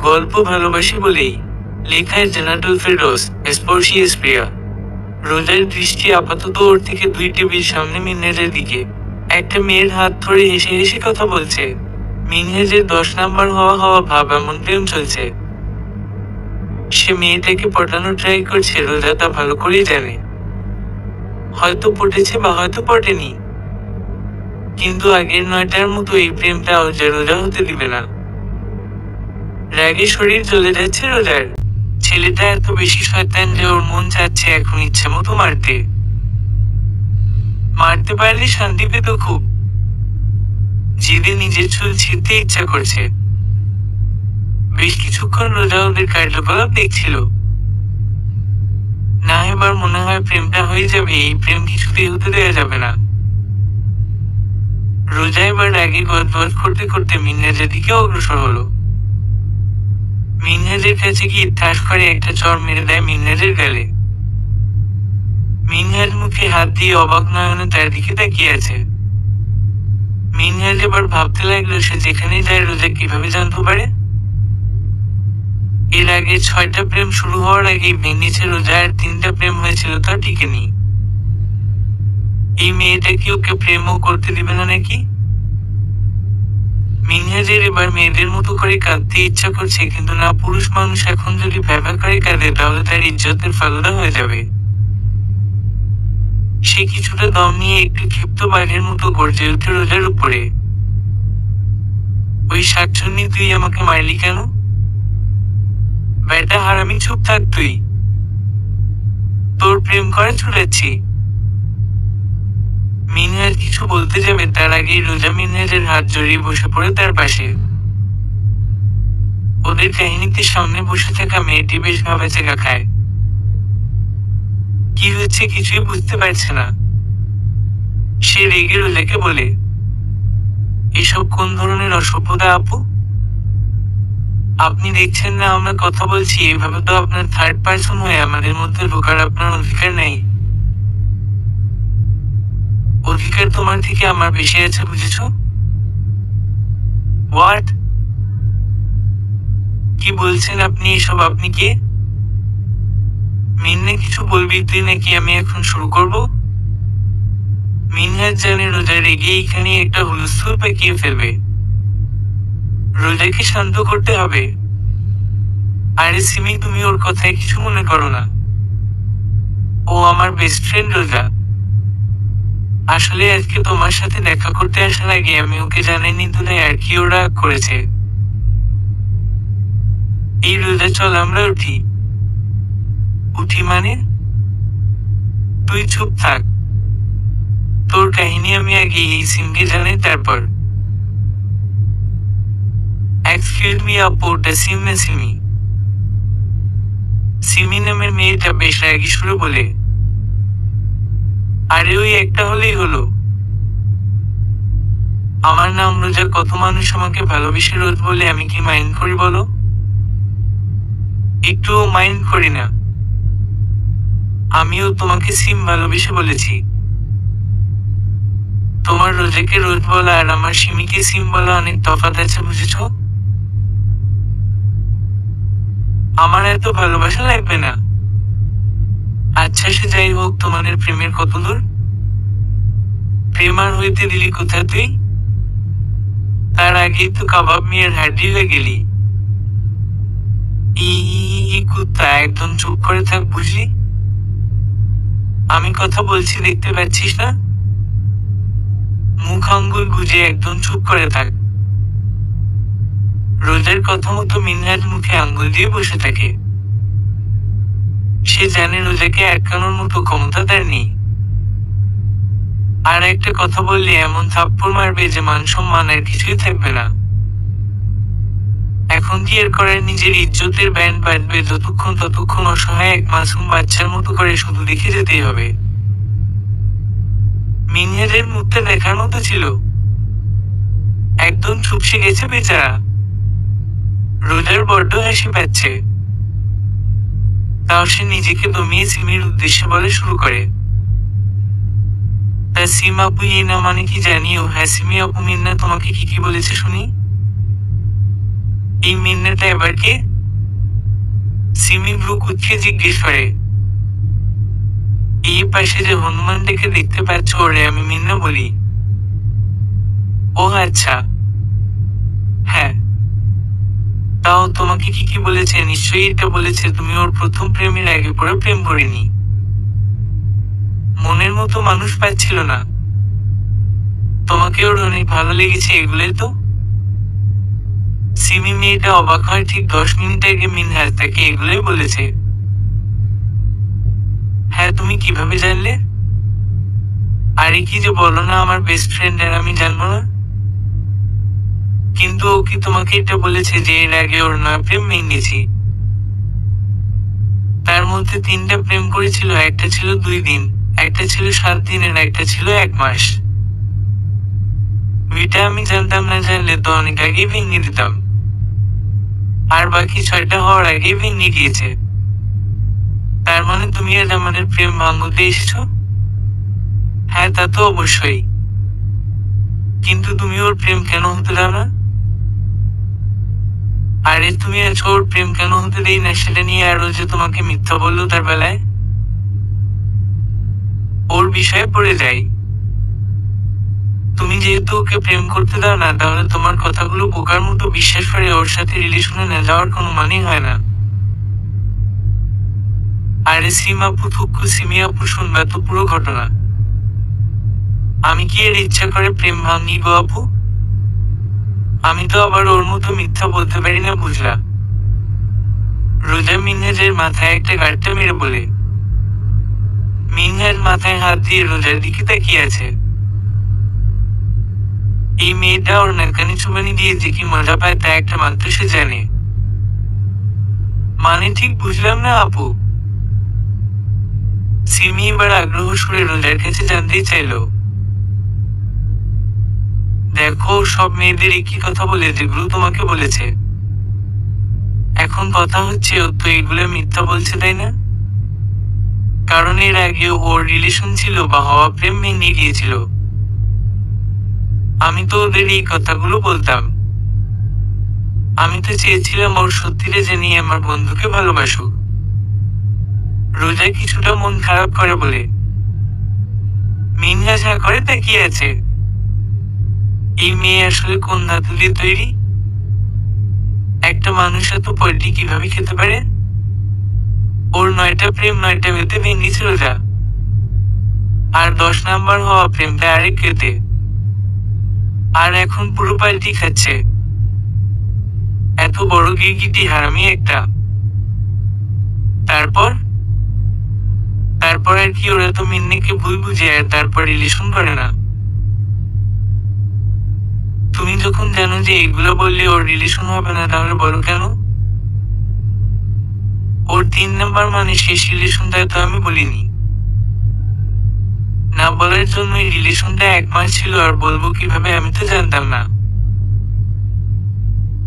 গল্প ভালোবাসি বলেই। লেখায় জান্নাতুল ফেরদৌস, স্পর্শী প্রিয়া। রোজার দৃষ্টি আপাতত ওর থেকে 2 টেবিল সামনে মিনহাজের দিকে। একটা মেয়ের হাত ধরে হেসে হেসে কথা বলছে। মিনহাজের 10 নাম্বার হওয়া ভাব এমন প্রেম চলছে। সে মেয়েটাকে পটানো ট্রাই করছে, রোজা তা ভালো করেই জানে। হয়তো পটেছে বা হয়তো পটেনি, কিন্তু আগের 9টার মতো এই প্রেমটা রোজা হতে দিবে না। রাগে শরীর জ্বলে যাচ্ছে রোজার। ছেলেটা এত বেশি শয়তান যে ওর মন চাচ্ছে এখন ইচ্ছে মতো মারতে পারলে শান্তি পেত খুব। জিদে নিজের চুল ছিঁড়তে ইচ্ছা করছে। বেশ কিছুক্ষণ রোজা ওদের কার্যকলাপ দেখছিল। না, এবার মনে হয় প্রেমটা হয়ে যাবে। এই প্রেম কিছুতেই হতে দেওয়া যাবে না। রোজা এবার রাগে গজগজ করতে করতে মিনহাজের দিকে অগ্রসর হলো। মিনহাজের কাছে গিয়ে ঠাস করে একটা চড় মেরে দেয় মিনহাজের গালে। মিনহাজ মুখে হাত দিয়ে অবাক নয়নে তার দিকে তাকিয়ে আছে। মিনহাজ এবার ভাবতে লাগলো সে যেখানে যায় রোজা কিভাবে জানতে পারে। এর আগে 6টা প্রেম শুরু হওয়ার আগেই ভেঙেছে রোজা, আর 3টা প্রেম হয়েছিল তা টিকেনি। এই মেয়েটা কি ওকে প্রেমও করতে দিবে না নাকি? মিনহাজের এবার মেয়েদের মতো করে কাঁদতে ইচ্ছা করছে, কিন্তু না, পুরুষ মানুষ এখন যদি ভ্যাভা করে কাঁদে তাহলে তার ইজ্জতের ফালুদা হয়ে যাবে। সে কিছুটা দম নিয়ে একটু ক্ষিপ্ত বাঘের মতো গর্জে উঠে রোজার উপরে। ওই শাকচুন্নি, তুই আমাকে মারলি কেন? বেটা হারামি, চুপ থাক তুই। তোর প্রেম করে ছুটাচ্ছি। মিনহাজ কিছু বলতে যাবে তার আগেই রোজা মিনহাজের হাত জড়িয়ে বসে পড়ে তার পাশে। ওদের কাহিনীতে সামনে বসে থাকা মেয়েটি বেশ ভাবেচেকা খায়। কি হচ্ছে কিছুই বুঝতে পারছে না। সে রেগে রোজাকে বলে, এসব কোন ধরনের অসভ্যতা আপু? আপনি দেখছেন না আমরা কথা বলছি? এভাবে তো আপনার থার্ড পার্সন হয়ে আমাদের মধ্যে ঢোকার আপনার অধিকার নেই। অধিকার তোমার থেকে আমার বেশি আছে, বুঝেছ? হোয়াট? কি বলছেন আপনি এসব? আপনি কে? মিন্নে কিছু বলবি তুই নাকি আমি এখন শুরু করব? মিনহাজ জানে রোজা রেগে এইখানে একটা হুলস্থুল পাকিয়ে ফেলবে। রোজাকে শান্ত করতে হবে। আরে সিমি, তুমি ওর কথায় কিছু মনে করো না। ও আমার বেস্ট ফ্রেন্ড রোজা। আসলে আজকে তোমার সাথে দেখা করতে আসার আগে আমি ওকে জানাইনি তো, তাই আর কি ওরা করেছে। এই রোজা, চল আমরা উঠি। উঠি মানে? তুই চুপ থাক। তোর কাহিনী আমি আগে এই সিমকে জানাই, তারপর। এক্সকিউজ মি আপু, ওটা সিম না সিমি? সিমি নামের মেয়েটা বেশ রাগী সুরে বলে। আরে ওই একটা হলেই হলো। আমার নাম রোজা, কত মানুষ আমাকে ভালোবেসে রোজ বলে, আমি কি মাইন্ড করি বলো? একটুও মাইন্ড করি না। আমিও তোমাকে সিম ভালোবেসে বলেছি। তোমার রোজাকে রোজ বলা আর আমার সিমিকে সিম বলা অনেক তফাৎ আছে, বুঝেছ? আমার এত ভালোবাসা লাগবে না। আচ্ছা সে যাই হোক, তোমাদের প্রেমের কত দূর? প্রেম আর হইতে দিলি কোথা তুই? তার আগেই তো কাবাব মেয়ের হাড্ডি হয়ে গেলি। ই কুত্তা, একদম চুপ করে থাক বুঝলি? আমি কথা বলছি, দেখতে পাচ্ছিস না? মুখ আঙ্গুল গুজে একদম চুপ করে থাক। রোজার কথা মতো মিনহাজ মুখে আঙ্গুল দিয়ে বসে থাকে। সে জানে রোজাকে আটকানোর মতো ক্ষমতা তার নেই। আর একটা কথা বললে এমন থাপ্পড় মারবে যে মান সম্মান আর কিছুই থাকবে না। এখন কি এর করার নিজের ইজ্জতের ব্যান্ড বাজবে ততক্ষণ অসহায় এক মাসুম বাচ্চার মতো করে শুধু দেখে যেতেই হবে। মিনহাজের মুখটা দেখার মতো ছিল। একদম চুপসে গেছে বেচারা। রোজার বড্ড হাসি পাচ্ছে। তাও সে নিজেকে দমিয়ে সিমির উদ্দেশ্যে বলে শুরু করে, তা সিম আপু এই না মানে কি জানিও? হ্যাঁ সিমি আপু, মিন্না তোমাকে কি কি বলেছে শুনি? এই মিন্নাটা এবার কে? সিমি ভ্রু কুঁচকে জিজ্ঞেস করে। এই পাশে যে হনুমানটাকে দেখতে পাচ্ছ ওরে আমি মিন্না বলি। ও আচ্ছা, হ্যাঁ। তাও তোমাকে কি কি বলেছে? নিশ্চয়ই এটা বলেছে তুমি ওর প্রথম প্রেমের আগে পরে প্রেম করিনি, মনের মতো মানুষ পাচ্ছিল না, তোমাকে ওর অনেক ভালো লেগেছে, এগুলোই তো। সিমি মেয়েটা অবাক হয়। ঠিক 10 মিনিট আগে মিনহাজ তাকে এগুলোই বলেছে। হ্যাঁ, তুমি কিভাবে জানলে? আরে কি যে বলো না, আমার বেস্ট ফ্রেন্ড আর আমি জানবো না? কিন্তু ও কি তোমাকে এটা বলেছে যে এর আগে ওর 9 প্রেম ভেঙেছি? তার মধ্যে 3টা প্রেম করেছিল, একটা ছিল 2 দিন, একটা ছিল 7 দিনের, একটা ছিল 1 মাস। এটা আমি জানতাম না, জানলে তো অনেক আগেই ভেঙে দিতাম। আর বাকি 6টা হওয়ার আগেই ভেঙে গিয়েছে। তার মানে তুমি আজ আমাদের প্রেম ভাঙতে এসেছো? হ্যাঁ, তা তো অবশ্যই। কিন্তু তুমি ওর প্রেম কেন হতে দাও না? আরে তুমি আজ ওর প্রেম কেন হতে দেই না সেটা নিয়ে, আরো যে তোমাকে মিথ্যা বললো তার বেলায় ওর বিষয়ে পড়ে যাই। তুমি যেহেতু ওকে প্রেম করতে দাও না, তাহলে তোমার কথাগুলো বোকার মতো বিশ্বাস করে ওর সাথে রিলেশনে না যাওয়ার কোনো মানেই হয় না। আরে সিমি আপু শুনবা তো পুরো ঘটনা। আমি কি এর ইচ্ছা করে প্রেম ভাঙি গো আপু? আমি তো আবার ওর মতো মিথ্যা বলতে পারি না, বুঝলা? রোজা মিনহাজের মাথায় একটা গাঁটটা মেরে বলে। মিনহাজ মাথায় হাত দিয়ে রোজার দিকে তাকিয়ে আছে। এই মেয়েটা ওর নাকানি চুবানি দিয়ে যে কি মজা পায় তা একটা মাত্র সে জানে। মানে ঠিক বুঝলাম না আপু। সিমি এবার আগ্রহ সুরে রোজার কাছে জানতেই চাইল। দেখো, সব মেয়েদের একই কথা বলে যেগুলো তোমাকে বলেছে। এখন কথা হচ্ছে ও তো এগুলো মিথ্যা বলছে, তাই না? কারণ এর আগে ওর রিলেশন ছিল বা হওয়া প্রেম ভেঙে গিয়েছিল। আমি তো ওদের এই কথাগুলো বলতাম। আমি তো চেয়েছিলাম ওর সত্যিটা জানিয়ে আমার বন্ধুকে ভালোবাসুক। রোজা কিছুটা মন খারাপ করে বলে। মিনহাজ হা করে তাকিয়ে আছে। এই মেয়ে আসলে কোন ধাতু দিয়ে তৈরি? একটা মানুষ এত পোল্ট্রি কিভাবে খেতে পারে? ওর 9টা প্রেম 9টা মেয়েতে ভেঙেছে রোজা। আর 10 নাম্বার হওয়া প্রেমটা আরেক কেতে। আর এখন পুরো পাল্টি খাচ্ছে। এত বড় গিরগিটি হারামি একটা। তারপর তারপর আর কি, ওরা তো মিন্নিকে ভুল বুঝে আর তারপর রিলেশন করে না। তুমি যখন জানো যে এগুলো বললে ওর রিলেশন হবে না, তাহলে বলো কেন? ওর 3 নাম্বার মানে শেষ রিলেশনটা তো আমি বলিনি। না বলার জন্যই রিলেশনটা 1 মাস ছিল, আর বলবো কিভাবে আমি তো জানতাম না।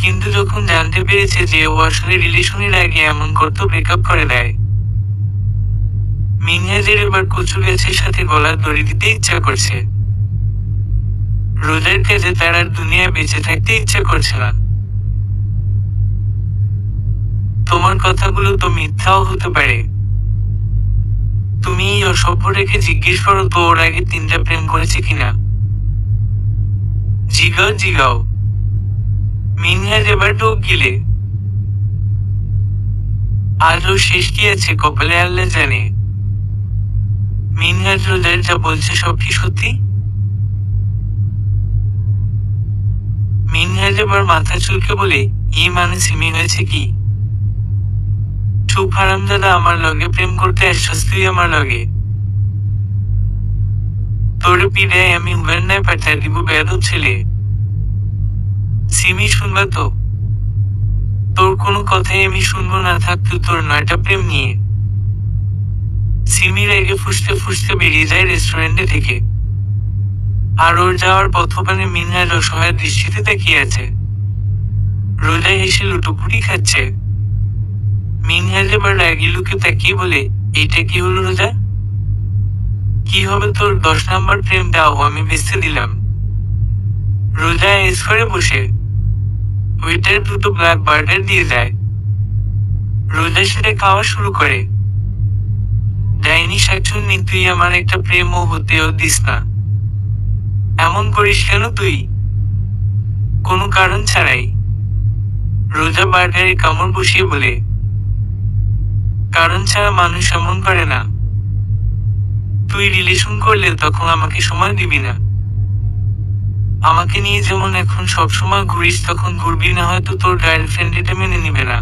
কিন্তু যখন জানতে পেরেছে যে ও আসলে রিলেশনের আগে এমন করতো, ব্রেকআপ করে দেয়। মিনহাজের এবার কচু গাছের সাথে গলার দড়ি দিতে ইচ্ছা করছে। রোজার কাছে তার আর দুনিয়ায় বেঁচে থাকতে ইচ্ছা করছে না। তোমার কথাগুলো তো মিথ্যাও হতে পারে। তুমি এই অসভ্য রেখে জিজ্ঞেস করো তো ওর আগে 3টা প্রেম করেছে কিনা। জিগাও জিগাও। মিনহাজ এবার ঢোক গিলে। আজও শেষ কি আছে কপালে, আল্লাহ জানে। মিনহাজ রোজার যা বলছে সব কি সত্যি? মিনহাজ এবার মাথা চুলকে বলে, মানে সিমি হয়েছে কি? চুপ হারামজাদা, আমার লগে প্রেম করতে আসছস তুই আমার লগে? তোর পিড়ায় আমি উগান্ডায় পাঠায় দিব, বেয়াদব ছেলে। সিমি শুনবা তো? তোর কোনো কথাই আমি শুনবো না, থাক তুই তোর 9টা প্রেম নিয়ে। সিমি রেগে ফুসতে ফুসতে বেরিয়ে যায় রেস্টুরেন্টে থেকে। আর ওর যাওয়ার পথপানে মিনহাজ অসহায় দৃষ্টিতে তাকিয়ে আছে। রোজা হেসে লুটোপুটি খাচ্ছে। মিনহাজ এবার রাগি লুকে তাকিয়ে বলে, এইটা কি হলো রোজা? কি হবে তোর? 10 নাম্বার প্রেমটাও আমি বেঁচতে দিলাম। রোজা এস করে বসে। ওয়েটার দুটো ব্ল্যাক বার্গার দিয়ে যায়। রোজা সেটা খাওয়া শুরু করে। ডাইনি শাকচুন্নি, তুই আমার একটা প্রেমও হতেও দিস না। এমন করিস কেন তুই? কোনো কারণ ছাড়াই। রোজা বার্গারে কামড় বসিয়ে বলে, কারণ ছাড়া মানুষ এমন করে না। তুই রিলেশন করলে তখন আমাকে সময় দিবি না। আমাকে নিয়ে যেমন এখন সবসময় ঘুরিস তখন ঘুরবি না, হয়তো তোর গার্লফ্রেন্ড এটা মেনে নিবে না।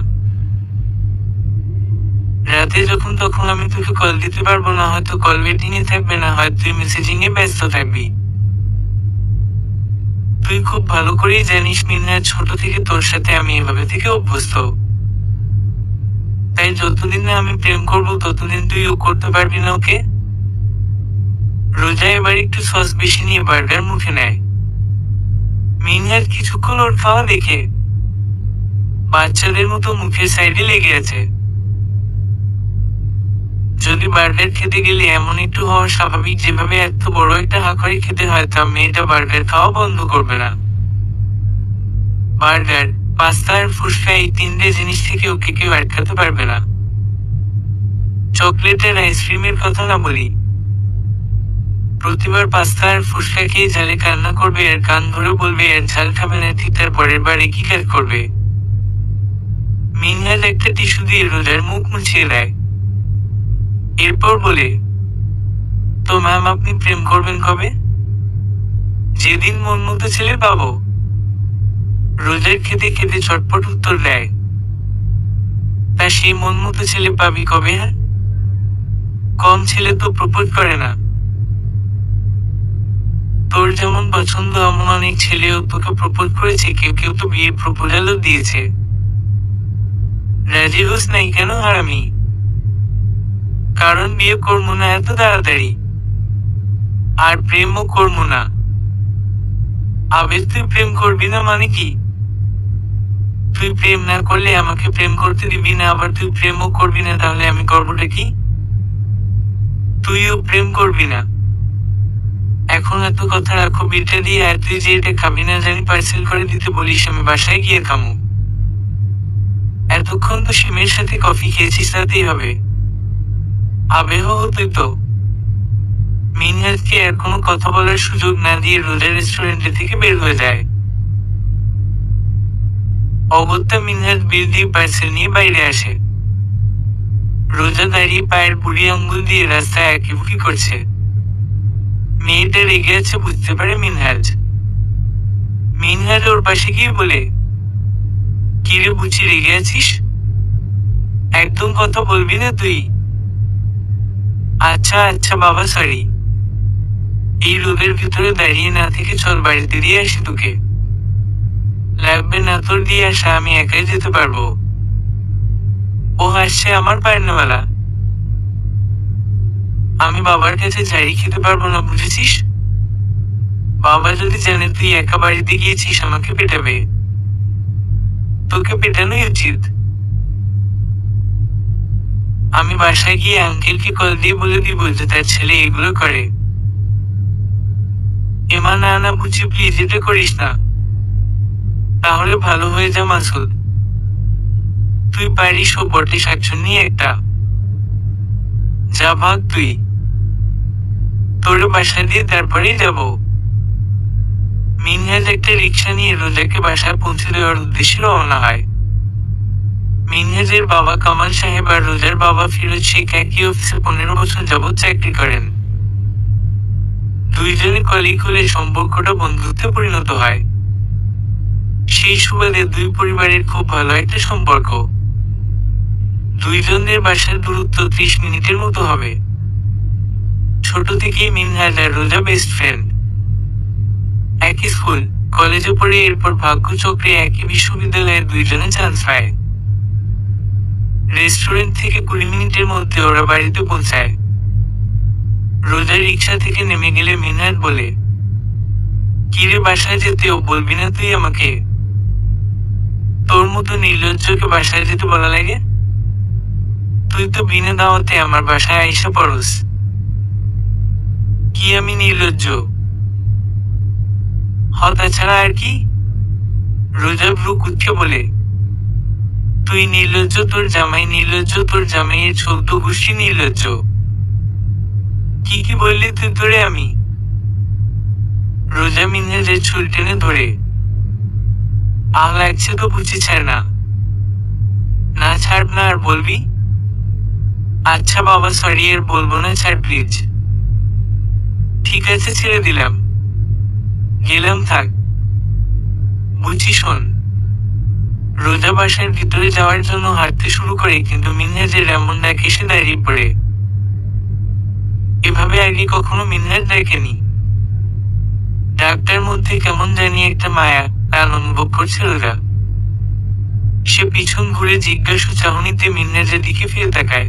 রাতে যখন তখন আমি তোকে কল দিতে পারবো না, হয়তো কল ওয়েটিং এ থাকবে না, হয়তো তুই মেসেজিং এ ব্যস্ত থাকবি। তুই খুব ভালো করেই জানিস মিনহাজ, ছোট থেকে তোর সাথে আমি এভাবে থেকে অভ্যস্ত। তাই যতদিন না আমি প্রেম করবো ততদিন তুইও করতে পারবি না ওকে। রোজা এবার একটু সস বেশি নিয়ে বার্গার মুখে নেয়। মিনহাজ কিছুক্ষণ ওর খাওয়া দেখে বাচ্চাদের মতো মুখের সাইডে লেগে আছে। যদি বার্গার খেতে গেলে এমন একটু হওয়া স্বাভাবিক, যেভাবে এত বড় একটা হাঁকড়ি খেতে হয়, তা মেয়েটা বার্গার খাওয়া বন্ধ করবে না। বার্গার, পাস্তা আর ফুচকা, এই তিনটে জিনিস থেকে ওকে কেউ আটকাতে পারবে না। চকলেট আর আইসক্রিমের কথা না বলি, প্রতিবার পাস্তা আর ফুচকা খেয়ে ঝালে কান্না করবে আর কান ধরে বলবে আর ঝাল খাবে না, ঠিক তার পরের বার একই কাজ করবে। মিনহাজ একটা টিস্যু দিয়ে রোজার মুখ মুছিয়ে দেয়। এরপর বলে, তো ম্যাম আপনি প্রেম করবেন কবে? যেদিন মন মতো ছেলে পাবো। রোজার খেতে খেতে চটপট উত্তর দেয়, তা সেই মন মতো ছেলে পাবি কবে? হ্যাঁ, কম ছেলে তো প্রপোজ করে না। তোর যেমন পছন্দ এমন অনেক ছেলেও তোকে প্রপোজ করেছে, কেউ কেউ তো বিয়ে প্রপোজালও দিয়েছে। রাজি হোস নাই কেন হারামি? কারণ বিয়ে করবো না এত তাড়াতাড়ি, আর প্রেমও করবো না। আবে তুই প্রেম করবি না মানে কি? তুই প্রেম না করলে আমাকে প্রেম করতে দিবি না, আবার তুই প্রেমও করবি না, তাহলে আমি করবোটা কি? তুইও প্রেম করবি না। এখন এত কথা রাখো, বিলটা দিয়ে আর তুই যে এটা খাবি না জানি পার্সেল করে দিতে বলিস, আমি বাসায় গিয়ে খামু। এতক্ষণ তো শিমের সাথে কফি খেয়েছিস, রাতেই হবে। আবেহ হতোই তো। মিনহাজকে আর কোনো কথা বলার সুযোগ না দিয়ে রোজা রেস্টুরেন্টে থেকে বের হয়ে যায়। অগত্যা মিনহাজ বিল দিয়ে পার্সেল নিয়ে বাইরে আসে। রোজা দাঁড়িয়ে পায়ের বুড়ি আঙ্গুল দিয়ে রাস্তায় আঁকিবুকি করছে। মেয়েটা রেগে আছে বুঝতে পারে মিনহাজ। মিনহাজ ওর পাশে গিয়ে বলে, কিরে বুঝি রেগে আছিস? একদম কথা বলবি না তুই? আচ্ছা আচ্ছা বাবা, সরি। এই রোদের ভিতরে দাঁড়িয়ে না থেকে চল বাড়িতে দিয়ে আসি তোকে। লাগবে না তোর দিয়ে আসা, আমি একাই যেতে পারবো। ও হাসছে আমার পায়নাওয়ালা। আমি বাবার কাছে যাই খেতে পারবো না, বুঝেছিস? বাবা যদি জানে তুই একা বাড়িতে গিয়েছিস আমাকে পেটাবে। তোকে পেটানোই উচিত। আমি বাসায় গিয়ে আঙ্কেলকে কল দিয়ে বলে দিব যে তার ছেলে এগুলো করে। এমা না না বুঝি, প্লিজ এটা করিস না। তাহলে ভালো হয়ে যা মাসুদ। তুই পারিস ও বটে শাকচুন্নি একটা। যা ভাগ তুই। তোর বাসা দিয়ে তারপরেই যাব। মিনহাজ একটা রিক্সা নিয়ে রোজাকে বাসায় পৌঁছে দেওয়ার উদ্দেশ্যে রওনা হয়। মিনহাজের বাবা কামাল সাহেব আর রোজার বাবা ফিরোজ শেখ একই অফিসে 15 বছর যাবৎ চাকরি করেন। দুইজনে কলিগ হলে সম্পর্কটা বন্ধুত্বে পরিণত হয়। সেই সুবাদে দুই পরিবারের খুব ভালো একটা সম্পর্ক। দুইজনের বাসার দূরত্ব 30 মিনিটের মতো হবে। ছোট থেকেই মিনহাজ আর রোজা বেস্ট ফ্রেন্ড। একই স্কুল, কলেজে পড়ে এরপর ভাগ্যচক্রে একই বিশ্ববিদ্যালয়ে দুইজনে চান্স পায়। রেস্টুরেন্ট থেকে 20 মিনিটের মধ্যে ওরা বাড়িতে পৌঁছায়। রোজা রিক্সা থেকে নেমে গেলে মিনহাজ বলে, কিরে বাসায় যেতেও বলবি না তুই আমাকে? তোর মতো নির্লজ্জকে বাসায় যেতে বলা লাগে? তুই তো বিনা দাওয়াতে আমার বাসায় আইসা পড়স। কি আমি নির্লজ্জ? তাছাড়া আর কি? রোজা ভ্রু কুঁচকে বলে, তুই নির্লজ্জ, তোর জামাই নির্লজ্জ, তোর জামাইয়ের 14 গোষ্ঠী নির্লজ্জ। কি কি বললি তুই তোরে আমি? রোজা মিনহাজের চুল টেনে ধরে, আহ লাগছে তো বুঝি, ছাড় না। না ছাড়ব না, আর বলবি? আচ্ছা বাবা সরি, আর বলবো না, ছাড় প্লিজ। ঠিক আছে ছেড়ে দিলাম, গেলাম, থাক। বুঝি শোন। রোজা বাসার ভিতরে যাওয়ার জন্য হাঁটতে শুরু করে, কিন্তু মিনহাজের এমন ডাক এসে দাঁড়িয়ে পড়ে। এভাবে আগে কখনো মিনহাজ দেখেনি। ডাকটার মধ্যে কেমন জানি একটা মায়া টান অনুভব করছে রোজা। সে পিছন ঘুরে জিজ্ঞাসু চাহনিতে মিনহাজের দিকে ফিরে তাকায়।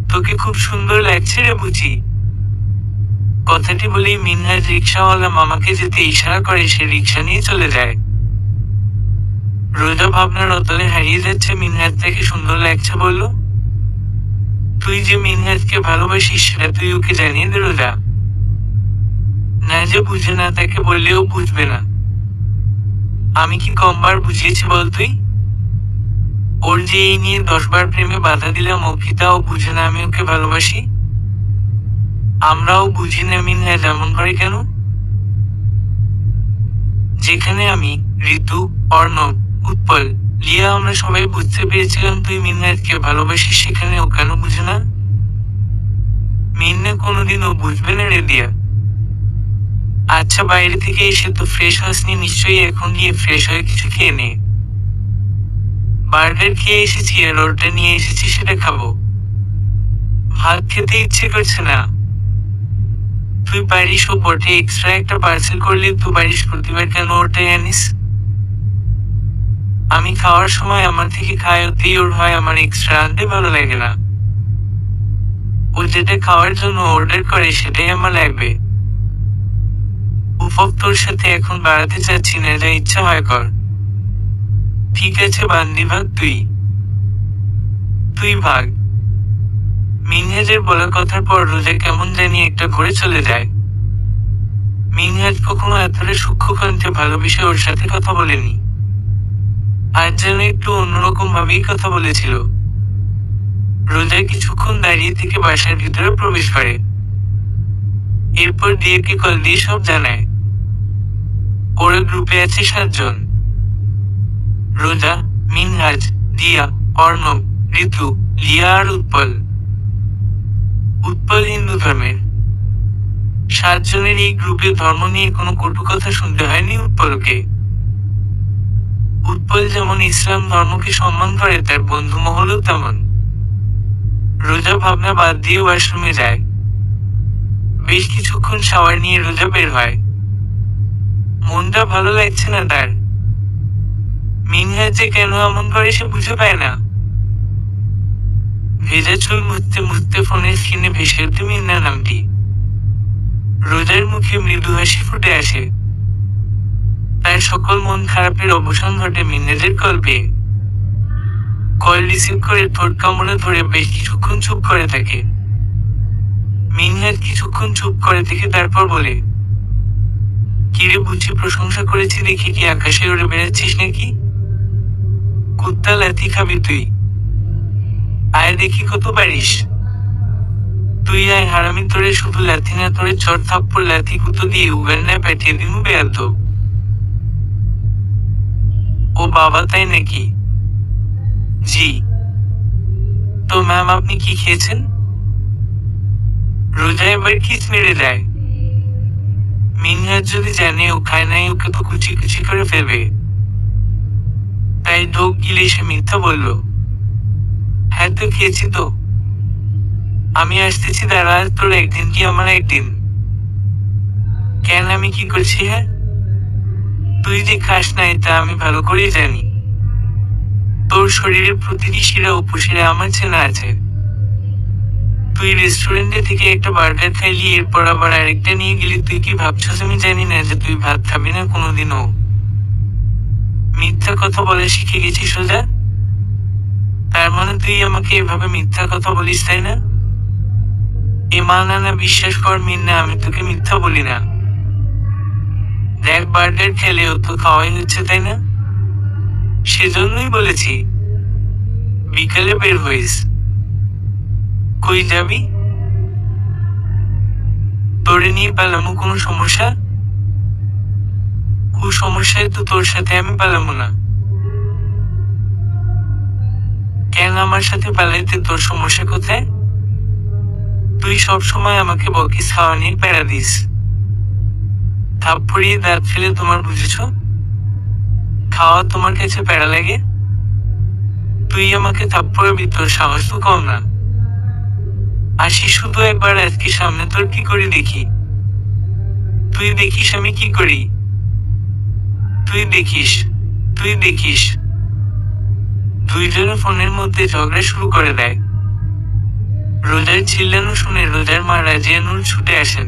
তোকে খুব সুন্দর লাগছে রে বুঝি। কথাটি বলেই মিনহাজ রিক্সাওয়ালা মামাকে যেতে ইশারা করে, সে রিক্সা নিয়ে চলে যায়। রোজা ভাবনার অতলে হারিয়ে যাচ্ছে। মিনহাজ তাকে সুন্দর লাগছে বলল, তুই যে মিনহাজকে ভালোবাসিস সেটা তুই ওকে জানিয়ে দে রোজা। না যে বুঝে না, তাকে বললেও বুঝবে না। আমি কি কমবার বুঝিয়েছি বল তুই? ওর যে এই নিয়ে 10 বার প্রেমে বাধা দিলাম, ও কি তাও বুঝে না আমি ওকে ভালোবাসি? আমরাও বুঝি না মিনহাজ এমন করে কেন? যেখানে আমি, ঋতু, অর্ণব, উৎপল, লিয়া আমরা সবাই বুঝতে পেরেছিলাম তুই মিনহাজকে ভালোবাসিস, সেখানে ও কেন বুঝে না? মিন্না কোনোদিনও বুঝবে না রে দিয়া। আচ্ছা বাইরে থেকে এসে তো ফ্রেশ হসনি নিশ্চয়ই, এখন গিয়ে ফ্রেশ হয়ে কিছু খেয়ে নে। বার্গার খেয়ে এসেছি আর ওটা নিয়ে এসেছি, সেটা খাবো। ভাত খেতে ইচ্ছে করছে না। তুই পারিস ও বটে, এক্সট্রা একটা পার্সেল করলে তুই পারিস, প্রতিবার কেন ওটাই আনিস? আমি খাওয়ার সময় আমার থেকে খায়, ওতেই ওর হয়, আমার এক্সট্রা আনতে ভালো লাগে না। ও যেটা খাওয়ার জন্য অর্ডার করে সেটাই আমার লাগবে। উফ, তোর সাথে এখন বাড়াতে চাচ্ছি না, যা ইচ্ছা হয় কর। ঠিক আছে বান্দি ভাগ, তুই ভাগ। মিনহাজের বলা কথার পর রোজা কেমন জানি একটা ঘুরে চলে যায়। মিনহাজ কখনো এতটা সূক্ষ্মকণ্ঠে ভালোবেসে ওর সাথে কথা বলেনি। আজ যেন একটু অন্যরকম ভাবেই কথা বলেছিল। রোজা কিছুক্ষণ দাঁড়িয়ে থেকে বাসার ভিতরে প্রবেশ করে। এরপর দিয়াকে কল দিয়ে সব জানায়। ওরা গ্রুপে আছে 7 জন। রোজা, মিনহাজ, দিয়া, অর্ণব, ঋতু, লিয়া আর উৎপল। উৎপল হিন্দু ধর্মের। 7 জনের এই গ্রুপে ধর্ম নিয়ে কোনো কটু কথা শুনতে হয়নি উৎপলকে। উৎপল যেমন ইসলাম ধর্মকে সম্মান করে, তার বন্ধু মহলও তেমন। রোজা ভাবনা বাদ দিয়ে ওয়াশরুমে যায়। বেশ কিছুক্ষণ শাওয়ার নিয়ে রোজা বের হয়। মনটা ভালো লাগছে না তার। মিনহাজ যে কেন এমন করে সে বুঝে পায় না। ভেজা চুল মুছতে মুছতে ফোনের স্ক্রিনে ভেসে ওঠে মিন্না নামটি। রোজার মুখে মৃদু হাসি ফুটে আসে। তার সকল মন খারাপের অবসান ঘটে মিনহাজের কল পেয়ে। কল রিসিভ করে ঠোঁট কামড়ে ধরে বেশ কিছুক্ষণ চুপ করে থাকে। মিনহাজ কিছুক্ষণ চুপ করে থেকে তারপর বলে, কিরে বুঝি প্রশংসা করেছি দেখি কি আকাশে উড়ে বেড়াচ্ছিস নাকি? কুত্তা লাথি খাবি তুই? আয় দেখি কত পারিস। তুই আয় হারামি, তোরে শুধু লাথি না, তোরে চড় থাপ্পড় লাথি কুতো দিয়ে উগান্ডায় পাঠিয়ে দিনু বেয়াদব। ও বাবা তাই নাকি? জি। তো ম্যাম আপনি কি খেয়েছেন? রোজা এবার কিস মেরে দেয়। মিনহাজ যদি জানে ও খায় নাই, ওকে তো কুচি কুচি করে ফেলবে। তাই ঢোক গিলে সে মিথ্যা বলল, হ্যাঁ তো খেয়েছি তো। আমি আসতেছি, দাঁড়া, তোর একদিন কি আমার একদিন। কেন আমি কি করছি? হ্যাঁ, তুই যে খাস নাই তা আমি ভালো করেই জানি। তোর শরীরের প্রতিটি শিরা উপশিরা আমার চেনা আছে। তুই রেস্টুরেন্টে থেকে একটা বার্গার খাইলি, এরপর আবার আরেকটা নিয়ে গেলি। তুই কি ভাবছিস আমি জানি না যে তুই ভাত খাবি না কোনোদিনও? মিথ্যা কথা বলে শিখে গেছিস সোজা? তার মানে তুই আমাকে এভাবে মিথ্যা কথা বলিস, তাই না? এ মানা না, বিশ্বাস কর মিন্না, আমি তোকে মিথ্যা বলি না। দেখ বার্গার খেলেও তো খাওয়াই হচ্ছে, তাই না? সেজন্যই বলেছি বিকালে বের হইস। কই যাবি? তোরে নিয়ে পালামো কোনো সমস্যা? সমস্যায় তো তোর সাথে আমি পালামো না। কেন আমার সাথে পালাইতে তোর সমস্যা কোথায়? তুই সব সময় আমাকে বকিস, খাওয়া নিয়ে প্যারা দিস। থাপ্পড়িয়ে দাঁত ফেলে তোমার বুঝেছ? খাওয়া তোমার কাছে প্যারা লাগে? তুই আমাকে থাপ্পড়াবি, তোর সাহস তো কম না। আসি শুধু একবার, আজকে সামনে তোর কি করি দেখি। তুই দেখিস আমি কি করি। তুই দেখিস, তুই দেখিস। দুইজনে ফোনের মধ্যে ঝগড়া শুরু করে দেয়। রোজার চিল্লানো শুনে রোজার মা রাজিয়া নূর ছুটে আসেন।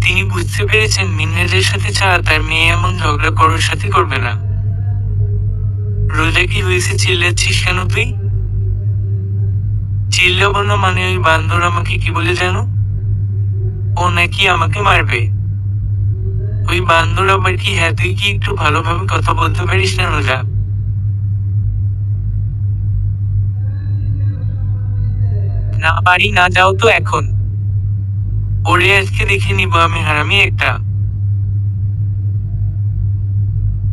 তিনি বুঝতে পেরেছেন মিনহাজের সাথে ছাড়া তার মেয়ে এমন ঝগড়া কারোর সাথে করবে না। রোজা, কি হয়েছে, চিল্লাচ্ছিস কেন তুই? চিল্লাবো না মানে ওই বান্দর আমাকে কি বলে জানো? ও নাকি আমাকে মারবে। ওই বান্দর আবার কি? হ্যাঁ, তুই কি একটু ভালোভাবে কথা বলতে পারিস না রোজা? না পারি না, যাও তো এখন। ওরে আজকে দেখে নিব আমি, হারামি একটা।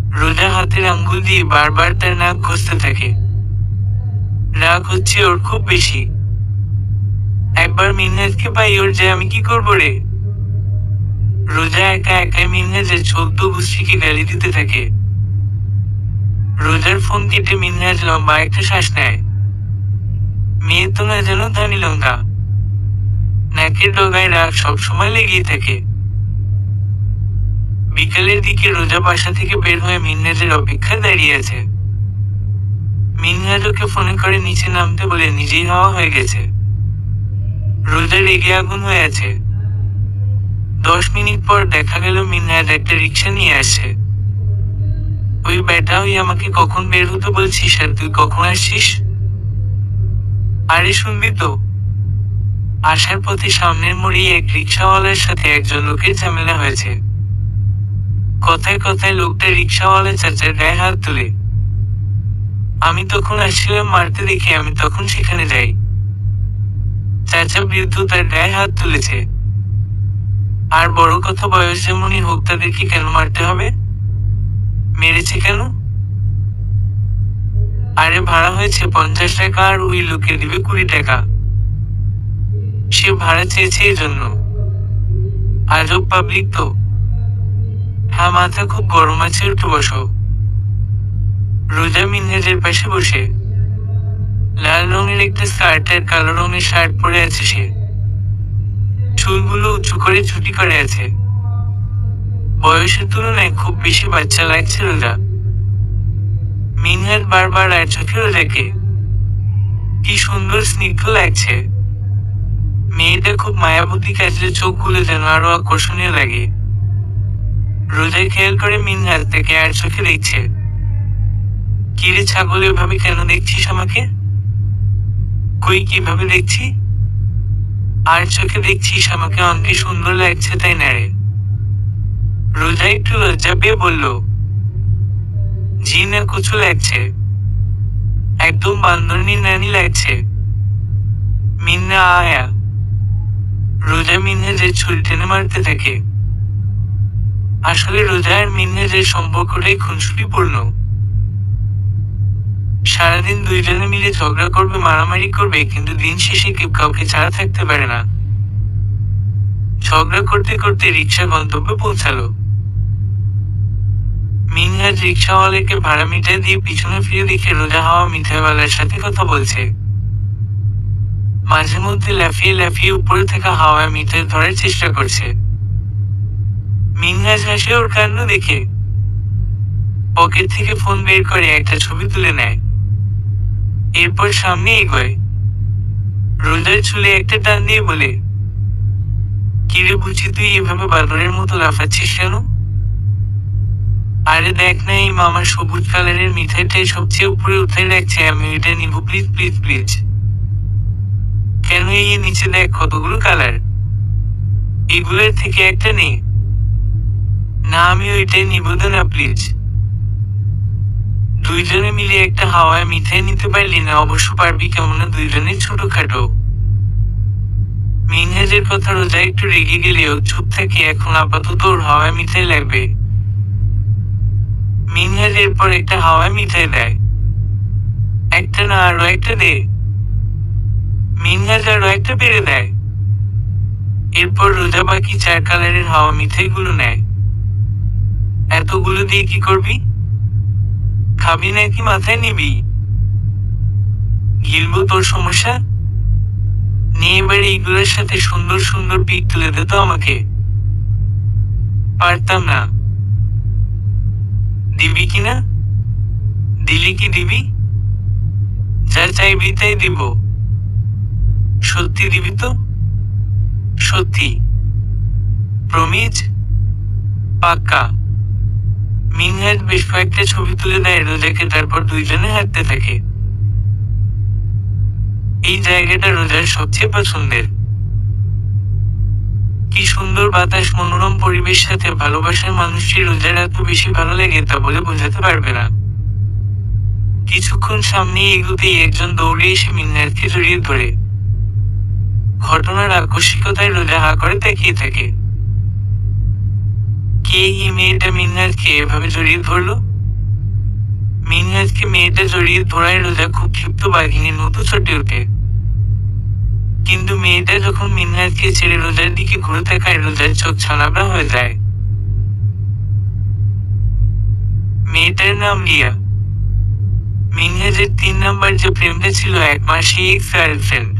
রোজা হাতের আঙ্গুল দিয়ে বারবার তার নাক ঘষতে থাকে। রাগ হচ্ছে ওর খুব বেশি। একবার মিনহাজকে পাই ওর যে আমি কি করবো রে। রোজা একা একাই মিনহাজের ১৪ গোষ্ঠীকে গালি দিতে থাকে। রোজার ফোন কেটে মিনহাজ লম্বা একটা শ্বাস নেয়। মেয়ে তো না যেন ধানি লঙ্কা। নাকের ডগায় রাগ সবসময় লেগেই থাকে। বিকালের দিকে রোজা বাসা থেকে বের হয়ে মিনহাজের অপেক্ষায় দাঁড়িয়ে আছে। মিনহাজ ওকে ফোনে করে নিচে নামতে বলে নিজেই হাওয়া হয়ে গেছে। রোজা রেগে আগুন হয়ে আছে। ১০ মিনিট পর দেখা গেল মিনহাজ একটা রিক্সা নিয়ে আসছে। ওই ব্যাটা, ওই আমাকে কখন বের হতে বলছিস আর তুই কখন আসছিস? আরে শুনবি তো, আসার পথে সামনের মোড়ে এক রিক্সাওয়ালার সাথে একজন লোকের ঝামেলা হয়েছে। কথায় কথায় লোকটা রিক্সাওয়ালা চাচার গায়ে হাত তুলে। আমি তখন আসছিলাম মারতে দেখে আমি তখন সেখানে যাই। চাচা বৃদ্ধ তার গায়ে হাত তুলেছে। আর বড় কথা, বয়স যেমনই হোক তাদেরকে কেন মারতে হবে? মেরেছে কেন? আরে ভাড়া হয়েছে ৫০ টাকা আর ওই লোকে দিবে ২০ টাকা। সে ভাড়া চেয়েছে এজন্য। আজব পাবলিক তো। হ্যাঁ, মাথা খুব গরম আছে, উঠে বসো। রোজা মিনহাজের পাশে বসে। লাল রঙের একটা স্কার্ট আর কালো রঙের শার্ট পরে আছে সে। চুলগুলো উঁচু করে ছুটি করে আছে। বয়সের তুলনায় খুব বেশি বাচ্চা লাগছে রোজা। মিনহাজ বারবার আর চোখে রোজাকে। কি সুন্দর স্নিগ্ধ লাগছে। মেয়েটা খুব মায়াবতী, কাজলে চোখগুলো যেন আরো আকর্ষণীয় লাগে। রোজা খেয়াল করে মিনহাজ তাকে আর চোখে দেখছে। কিরে ছাগল, এভাবে কেন দেখছিস আমাকে? কই, কিভাবে দেখছি? আর চোখে দেখছিস আমাকে? অনেক সুন্দর লাগছে, তাই না রে? রোজা একটু লজ্জা পেয়ে বলল, জি না, কুচু লাগছে। একদম বান্দরনি নানি লাগছে। মিন্না আয়া। রোজা মিনহাজের ছুরি টেনে মারতে থাকে। আসলে রোজা আর মিনহাজের সম্পর্কটাই খুনসুটিপূর্ণ। সারাদিন দুইজনে মিলে ঝগড়া করবে, মারামারি করবে, কিন্তু দিন শেষে কেউ কাউকে ছাড়া থাকতে পারে না। ঝগড়া করতে করতে রিক্সা গন্তব্যে পৌঁছালো। মিনহাজ রিক্সাওয়ালাকে ভাড়া মিটাই দিয়ে পিছনে ফিরে দেখে রোজা হাওয়া মিঠাইওয়ালার সাথে কথা বলছে। মাঝে মধ্যে লাফিয়ে লাফিয়ে উপরে থাকা হাওয়ায় মিঠাই ধরার চেষ্টা করছে। মিনহাজ হাসে ওর কাণ্ড দেখে। পকেট থেকে ফোন বের করে একটা ছবি তুলে নেয়। এরপর সামনে এগোয়। রোজার চুলে একটা টান দিয়ে বলে, কিরে বুঝি, তুই এভাবে বাদরের মতো লাফাচ্ছিস কেন? আরে দেখ না, এই মামার সবুজ কালারের মিঠাইটাই সবচেয়ে উপরে উঠে রাখছে, আমি এটা নিব, প্লিজ প্লিজ প্লিজ। কেন, এই নিচে দেখ কতগুলো কালার, এগুলোর থেকে একটা নেই। না, আমি ওইটাই নিব না প্লিজ। দুইজনে মিলে একটা হাওয়ায় মিঠাই নিতে পারলি না? অবশ্য পারবি, কেমন দুইজনে ছোটখাটো। মিনহাজের কথা রোজা একটু রেগে গেলেও চুপ থাকে। এখন আপাতত ওর হাওয়ায় মিঠাই লাগবে। মিনহাজ এরপর একটা হাওয়ায় মিঠাই দেয়। একটা না, আরো একটা দে। মিনহাজ আরো একটা বেড়ে দেয়। এরপর রোজা বাকি 4 কালারের হাওয়া মিঠাইগুলো নেয়। এতগুলো দিয়ে কি করবি? খাবি নাকি মাথায় নিবি? গিলবো তোর সমস্যা? নিয়ে এবার এইগুলোর সাথে সুন্দর সুন্দর পিক তুলে দে তো আমাকে। পারতাম না। দিবি কিনা? দিলি কি দিবি? যা চাইবি তাই দিব। সত্যি দিবি তো? সত্যি? প্রমিজ? পাক্কা? মিনহাজ বেশ কয়েকটা ছবি তুলে দেয় রোজাকে, তারপর দুইজনে হাঁটতে থাকে। এই জায়গাটা রোজার সবচেয়ে পছন্দের। কি সুন্দর বাতাস, মনোরম পরিবেশ, সাথে ভালোবাসার মানুষটি রোজার এত বেশি ভালো লাগে তা বলে বোঝাতে পারবে না। কিছুক্ষণ সামনে এগুতেই একজন দৌড়ে এসে মিনহাজকে জড়িয়ে ধরে। ঘটনার আকস্মিকতায় রোজা হা করে তাকিয়ে থাকে। কে এই মেয়েটা মিনহাজকে এভাবে জড়িয়ে ধরলো? মিনহাজকে মেয়েটা জড়িয়ে ধরায় রোজা খুব ক্ষিপ্ত বাঘিনীর মতো চটে ওঠে। কিন্তু মেয়েটা যখন মিনহাজকে ছেড়ে রোজার দিকে ঘুরে তাকায়, রোজার চোখ ছানাবড়া হয়ে যায়। মেয়েটার নাম রিয়া। মিনহাজের 3 নাম্বার যে প্রেমটা ছিল 1 মাসেই এক্স গার্লফ্রেন্ড।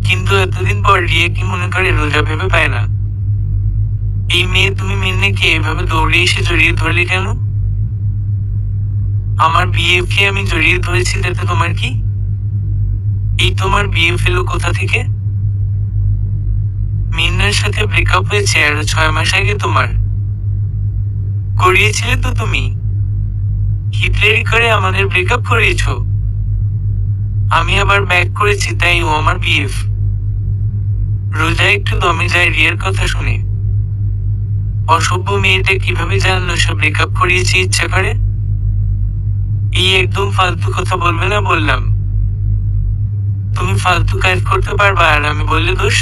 কিন্তু এতদিন পর রিয়া কি মনে করে রোজা ভেবে পায় না। এই মেয়ে, তুমি মিন্নাকে এভাবে দৌড়ে এসে জড়িয়ে ধরলে কেন? আমার বিএফকে আমি জড়িয়ে ধরেছি তাতে তোমার কি? এই তোমার বিএফ এলো কোথা থেকে? মিন্নার সাথে ব্রেকআপ হয়েছে আরো 6 মাস আগে। তোমার করিয়েছিলে তো তুমি। হিটলারি করে আমাদের ব্রেকআপ করিয়েছ। আমি আবার ব্যাক করেছি, তাই ও আমার বিএফ। রোজা একটু দমে যায় রিয়ার কথা শুনে। অসভ্য মেয়েটা কিভাবে জানলো সে ব্রেকআপ করিয়েছে ইচ্ছা করে? এই একদম ফালতু কথা বলবে না বললাম। তুমি ফালতু কাজ করতে পারবা আর আমি বললে দোষ?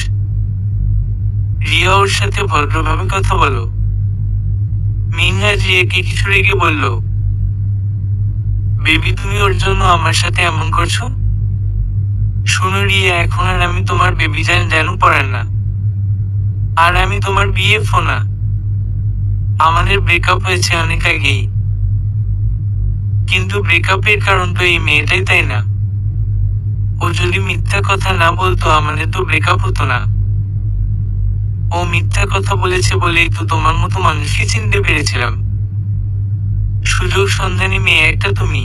রিয়া, ওর সাথে ভদ্রভাবে কথা বলো। মিনহাজ রিয়াকে কিছু রেগে বলল, বেবি তুমি ওর জন্য আমার সাথে এমন করছো? শোনো রিয়া, এখন আর আমি তোমার বেবি জানো পড়ার না। আর আমি তোমার বিএফও না। আমাদের ব্রেকআপ হয়েছে অনেক আগেই। কিন্তু ব্রেকআপের কারণ তো এই মেয়েটাই, তাই না? ও যদি মিথ্যা কথা না বলতো আমাদের তো ব্রেকআপ হতো না। ও মিথ্যা কথা বলেছে বলেই তো তোমার মতো মানুষকে চিনতে পেরেছিলাম। সুযোগ সন্ধানী মেয়ে একটা তুমি।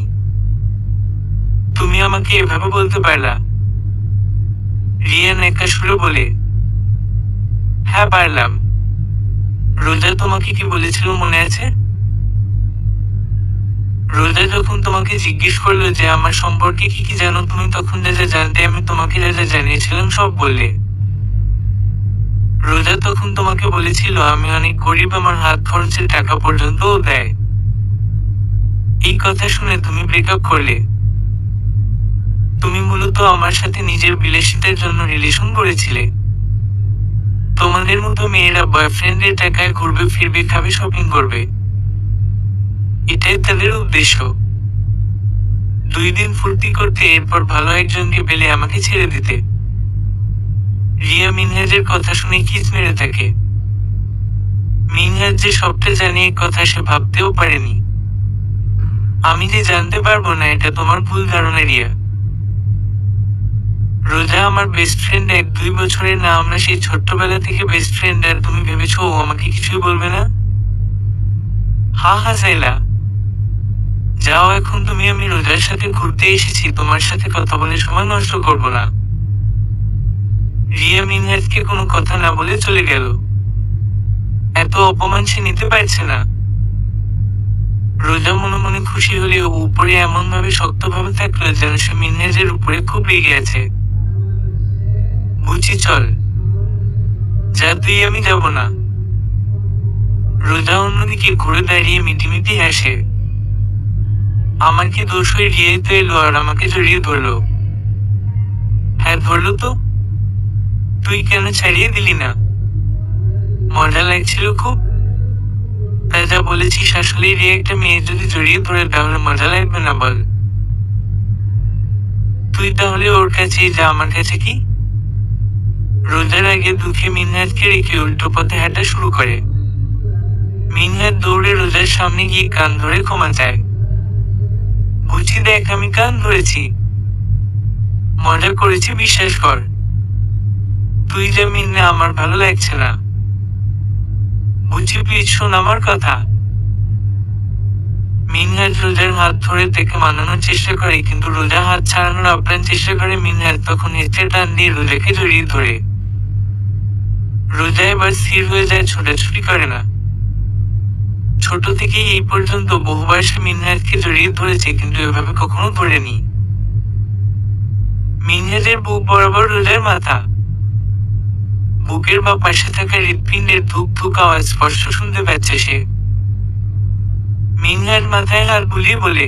তুমি আমাকে এভাবে বলতে পারলা? রিয়া নেকা সুরে বলে, হ্যাঁ পারলাম। রোজা তোমাকে কি বলেছিল মনে আছে? রোজা যখন তোমাকে জিজ্ঞেস করলো যে আমার সম্পর্কে কি কি জানো, তুমি তখন যা যা জানতে আমি তোমাকে যা যা জানিয়েছিলাম সব বললে। রোজা তখন তোমাকে বলেছিল আমি অনেক গরিব, আমার হাত খরচের টাকা পর্যন্ত ও দেয়। এই কথা শুনে তুমি ব্রেকআপ করলে। তুমি মূলত আমার সাথে নিজের বিলাসিতার জন্য রিলেশন করেছিলে। তোমাদের মতো মেয়েরা বয়ফ্রেন্ডের টাকায় ঘুরবে ফিরবে, খাবে, শপিং করবে, এটাই তাদের উদ্দেশ্য। 2 দিন ফুর্তি করতে, এরপর ভালো একজনকে পেলে আমাকে ছেড়ে দিতে। রিয়া মিনহাজের কথা শুনে খিচ মেরে থাকে। মিনহাজ যে সবটা জানে এ কথা সে ভাবতেও পারেনি। আমি যে জানতে পারবো না এটা তোমার ভুল ধারণা রিয়া। রোজা আমার বেস্ট ফ্রেন্ড, 1-2 বছরের না, আমরা সেই ছোট্টবেলা থেকে বেস্ট ফ্রেন্ড। আর তুমি ভেবেছো ও আমাকে কিছুই বলবে না? হা হা সাইলা, যাও এখন তুমি। আমি রোজার সাথে ঘুরতে এসেছি, তোমার সাথে কথা বলে সময় নষ্ট করবো না। রিয়া মিনহাজকে কোনো কথা না বলে চলে গেল। এত অপমান সে নিতে পারছে না। রোজা মনে মনে খুশি হলেও উপরে এমন ভাবে শক্তভাবে থাকলো যেন সে মিনহাজের উপরে খুব রেগে আছে। বুঝি চল, যা তুই, আমি যাব না। রোজা অন্যদিকে ঘুরে দাঁড়িয়ে মিটিমিটি হাসে। আমার কি দোষ হয়ে রিয়াই তো এলো আর আমাকে জড়িয়ে ধরলো। হ্যাঁ ধরলো তো, তুই কেন ছাড়িয়ে দিলি না? মজা লাগছিল খুব। তাই যা বলেছিস আসলে রিয়া একটা মেয়ে যদি জড়িয়ে ধরে তাহলে মজা লাগবে না বল? তুই তাহলে ওর কাছেই যা, আমার কাছে কি? রোজার আগে দুঃখে মিনহাজকে রেখে উল্টো পথে হাঁটা শুরু করে। মিনহাজ দৌড়ে রোজার সামনে গিয়ে কান ধরে ক্ষমা চায়। বুঝি দেখ আমি কান ধরেছি, মজা করেছি বিশ্বাস কর। তুই যা মিন্না আমার ভালো লাগছে না। বুঝি প্লিজ শোন আমার কথা। মিনহাজ রোজার হাত ধরে তাকে মানানোর চেষ্টা করে, কিন্তু রোজা হাত ছাড়ানোর আপ্রাণ চেষ্টা করে। মিনহাজ তখন হেঁচড়ে টান দিয়ে রোজাকে জড়িয়ে ধরে। রোজা এবার স্থির হয়ে যায়, ছোটাছুটি করে না। ছোট থেকেই এই পর্যন্ত বহুবার সে মিনহাজকে জড়িয়ে ধরেছে, কিন্তু এভাবে কখনো ধরেনি। মিনহাজের বুক বরাবর রোজার মাথা। বুকের বা পাশে থাকা হৃৎপিণ্ডের ধুক ধুক আওয়াজ স্পষ্ট শুনতে পাচ্ছে সে। মিনহাজ মাথায় হাত বুলিয়ে বলে,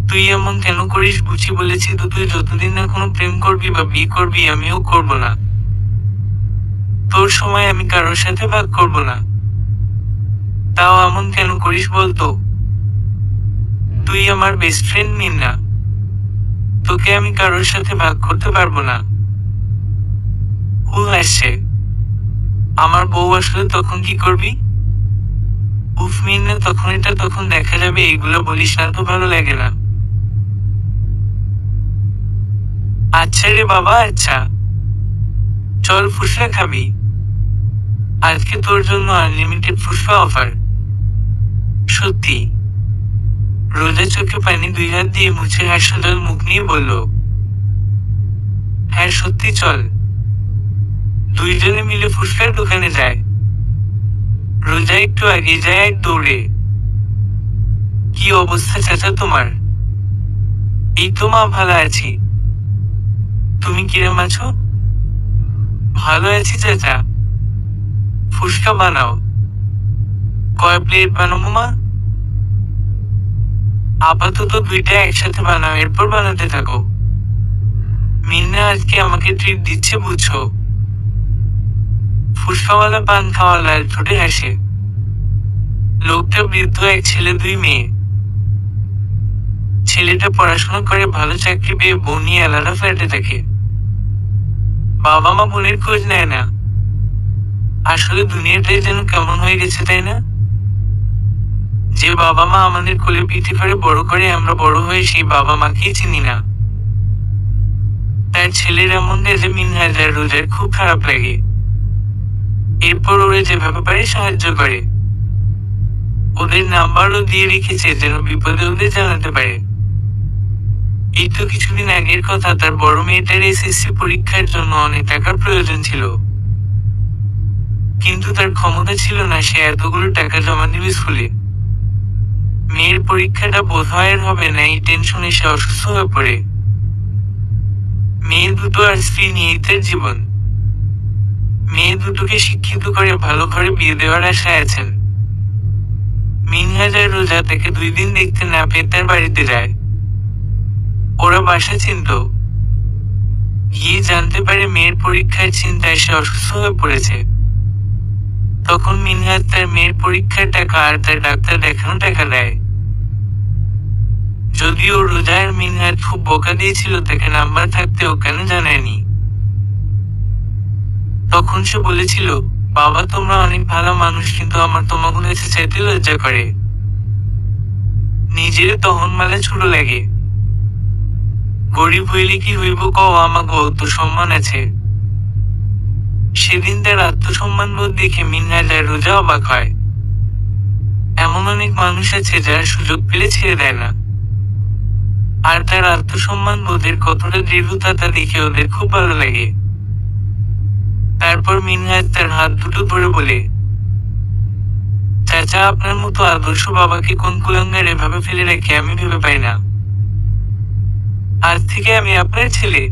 তুই এমন কেন করিস? বুঝি বলেছি তো তুই যতদিন না কোনো প্রেম করবি বা বিয়ে করবি আমিও করব না। তোর সময় আমি কারোর সাথে ভাগ করব না। তাও এমন কেন করিস বলতো? তুই আমার বেস্ট ফ্রেন্ড মিন্না, তোকে আমি কারোর সাথে ভাগ করতে পারবো না। আসছে আমার বউ আসলে তখন কি করবি? উফ মিন্না, তখন এটা তখন দেখা যাবে। এগুলো বলিস না তো, ভালো লাগে না। আচ্ছা রে বাবা, আচ্ছা চল ফুসকা খাবি। আজকে তোর জন্য আনলিমিটেড ফুসকা অফার। সত্যি? রোজা চোখে পানি 2 হাত দিয়ে মুছে হাস্যজল মুখ নিয়ে বলল, হ্যাঁ সত্যি, চল। দুইজনে মিলে ফুসকার দোকানে যায়। রোজা একটু আগে যায় এক দৌড়ে। কি অবস্থা চাচা তোমার? এই তো মা, ভালো আছি। তুমি কিরম আছো? ভালো আছি চাচা। ফুসকা বানাও। কয় প্লেট বানাবো মা? আপাতত 2টা একসাথে বানাও, এরপর বানাতে থাকো। মিন্না আজকে আমাকে ট্রিট দিচ্ছে বুঝছো। ফুসকাওয়ালা পান খাওয়া লাল ঠোঁটে হাসে। লোকটা বৃদ্ধ, এক ছেলে 2 মেয়ে। ছেলেটা পড়াশোনা করে, ভালো চাকরি পেয়ে বউ নিয়ে আলাদা ফ্ল্যাটে থাকে। বাবা মা বোনের খোঁজ নেয় না। আসলে দুনিয়াটাই যেন কেমন হয়ে গেছে, তাই না? যে বাবা মা আমাদের কোলে পিঠে করে বড় করে, আমরা বড় হয়ে সেই বাবা মাকেই চিনি না। তার ছেলের এমন যে মিনহাজ আর রোজার খুব খারাপ লাগে। এরপর ওরা যেভাবে পারে সাহায্য করে। ওদের নাম্বারও দিয়ে রেখেছে যেন বিপদে ওদের জানাতে পারে। এই তো কিছুদিন আগের কথা, তার বড় মেয়েটার এসএসসি পরীক্ষার জন্য অনেক টাকার প্রয়োজন ছিল, কিন্তু তার ক্ষমতা ছিল না সে এতগুলো টাকা জমা দিবে স্কুলে। মেয়ের পরীক্ষাটা বোধহয় আর হবে না, এই টেনশনে সে অসুস্থ হয়ে পড়ে। মেয়ে দুটো আর স্ত্রী নিয়েই তার জীবন। মেয়ে দুটোকে শিক্ষিত করে ভালো ঘরে বিয়ে দেওয়ার আশায় আছেন। মিনহাজ আর রোজা তাকে 2 দিন দেখতে না পেয়ে তার বাড়িতে যায়। ওরা বাসা চিনত। গিয়ে জানতে পারে মেয়ের পরীক্ষার চিন্তায় সে অসুস্থ হয়ে পড়েছে। তখন মিনহাজ তার মেয়ের পরীক্ষার টাকা আর তার ডাক্তার দেখানো টাকা দেয়। যদিও রোজা আর মিনহাজ খুব বোকা দিয়েছিল, তাকে নাম্বার থাকতেও কেন জানায়নি। তখন সে বলেছিল, বাবা তোমরা অনেক ভালো মানুষ, কিন্তু আমার তোমাকে কাছে চাইতে লজ্জা করে। নিজের তখন মালে ছোট লাগে। গরিব হইলে কি হইব কও, আমাগো তো সম্মান আছে। সেদিন তার আত্মসম্মান বোধ দেখে মিনহাজ আর রোজা অবাক হয়। এমন অনেক মানুষ আছে যারা সুযোগ পেলে ছেড়ে দেয় না। আর তার আত্মসম্মান বোধের কতটা দৃঢ়তা তা দেখে ওদের খুব ভালো লাগে। তারপর মিনহাজ তার হাত দুটো ধরে বলে, চাচা আপনার মতো আদর্শ বাবাকে কোন কুলাঙ্গার এভাবে ফেলে রেখে আমি ভেবে পাই না। আজ থেকে আমি আপনার ছেলে।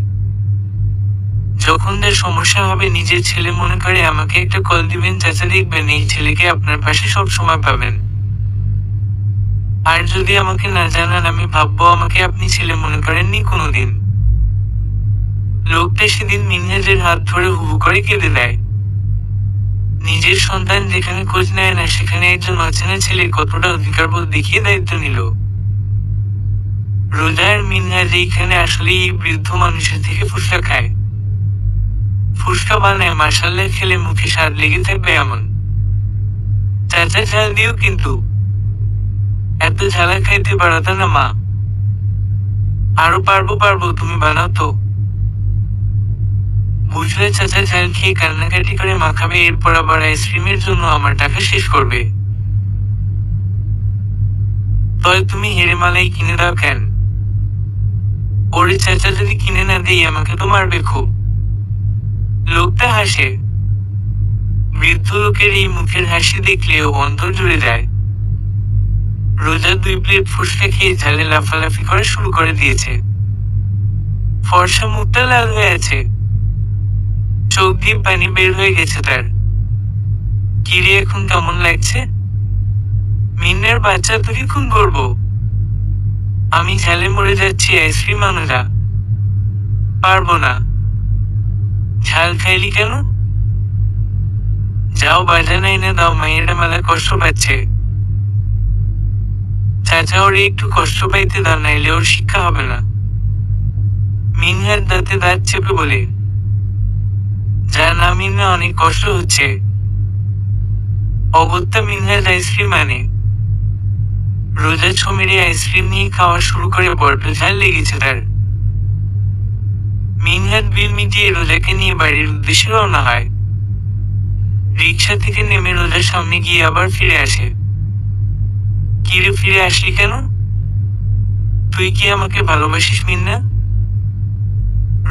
যখন তার সমস্যা হবে নিজের ছেলে মনে করে আমাকে একটা কল দিবেন, চাচা দেখবেন এই ছেলেকে আপনার পাশে সব সময় পাবেন। আর যদি আমাকে না জানান আমি ভাববো আমাকে আপনি ছেলে মনে করেননি কোনোদিন। লোকটা সেদিন মিনহাজের হাত ধরে হু হু করে কেঁদে দেয়। নিজের সন্তান যেখানে খোঁজ নেয় না সেখানে একজন অচেনা ছেলে কতটা অধিকারবোধ দেখিয়ে দায়িত্ব নিল। রোজা আর মিনহাজ এইখানে আসলে এই বৃদ্ধ মানুষের থেকে ফুসকা খায়। ফুসকা বানায় মাশাআল্লাহ, খেলে মুখে স্বাদ লেগে থাকবে এমন। চাচা ঝাল দিও কিন্তু, এত ঝালা খাইতে পারতা না মা। আরো পারবো, তুমি বানাও তো। বুঝলে চাচা ঝাল খেয়ে কান্নাকাটি করে মাখাবে, এরপর আবার আইসক্রিমের জন্য আমার টাকা শেষ করবে। তয় তুমি হেরে মালাই কিনে দাও কেন? ওরে চাচা যদি কিনে না দেই আমাকে তো মারবে খুব। লোকটা হাসে। বৃদ্ধ লোকের এই মুখের হাসি দেখলেও অন্তর জুড়ে যায়। রোজা 2 প্লেট ফুসকা খেয়ে ঝালে লাফালাফি করা শুরু করে দিয়েছে। ফর্সা মুখটা লাল হয়ে আছে, চোখ দিয়ে পানি বের হয়ে গেছে তার। কিরে এখন কেমন লাগছে? মিন্নার বাচ্চা তুই খুন করবো। আমি ঝালে মরে যাচ্ছি, আইসক্রিম আনো যা। পারবো না। ঝাল খাইলি কেন? যাও বাজানা এনে দাও, মায়েরা মেলা কষ্ট পাচ্ছে। চাচা ওরে একটু কষ্ট পাইতে দাও, নাইলে ওর শিক্ষা হবে না। মিনহার দাঁতে দাঁত চেপে বলে, যা না মিন্না, অনেক কষ্ট হচ্ছে। অগত্যা মিনহাজ আইসক্রিম আনে। রোজা ছমেরে আইসক্রিম নিয়ে খাওয়া শুরু করে, বড্ড ঝাল লেগেছে তার। মিনহাজ বিল মিটিয়ে রোজাকে নিয়ে বাড়ির উদ্দেশ্যে রওনা হয়। রিক্সা থেকে নেমে রোজার সামনে গিয়ে আবার ফিরে আসে। কিরে ফিরে আসলি কেন? তুই কি আমাকে ভালোবাসিস মিন্না?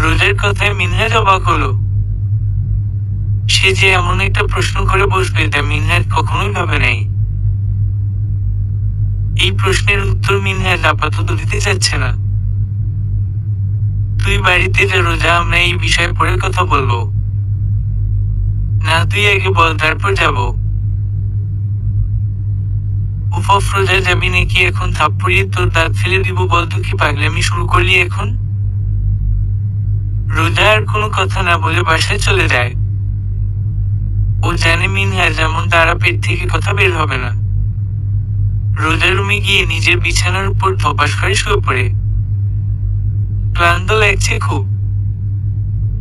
রোজার কথায় মিনহাজ অবাক হলো। সে যে এমন একটা প্রশ্ন করে বসবে তা মিনহাজ কখনোই ভাবে নাই। এই প্রশ্নের উত্তর মিনহাজ আপাতত দিতে চাচ্ছে না। তুই বাড়িতে যা রোজা, আমরা এই বিষয়ে পরে কথা বলবো। না তুই আগে বল, তারপর যাব। উফ, রোজা যাবি নাকি এখন? থাপ্পড়িয়ে তোর দাঁত ফেলে দিব, বল তো কি পাগলামি শুরু করলি এখন? রোজা আর কোনো কথা না বলে বাসায় চলে যায়। ও জানে মিনহাজ যেমন তারা পেট থেকে কথা বের হবে না। রোজা রুমে গিয়ে নিজের বিছানার উপর ধপাস করে শুয়ে পড়ে। ক্লান্ত লাগছে খুব,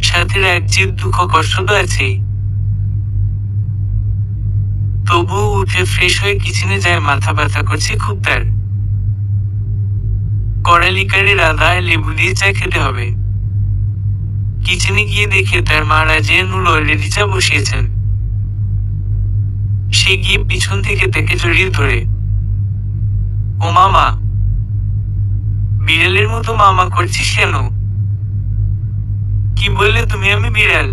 সাথে রাজ্যের দুঃখ কষ্ট তো আছেই। তবুও উঠে ফ্রেশ হয়ে কিচেনে যায়, মাথা ব্যথা করছে খুব তার। কড়ালিকারের আদা আর লেবু দিয়ে চা খেতে হবে। কিচেনে গিয়ে দেখে তার মা রাজিয়া নুল অলরেডি চা বসিয়েছেন। সে গিয়ে পিছন থেকে তাকে জড়িয়ে ধরে, ও মামা, বিড়ালের মতো মামা করছিস কেন? কি বললে তুমি? আমি বিড়াল?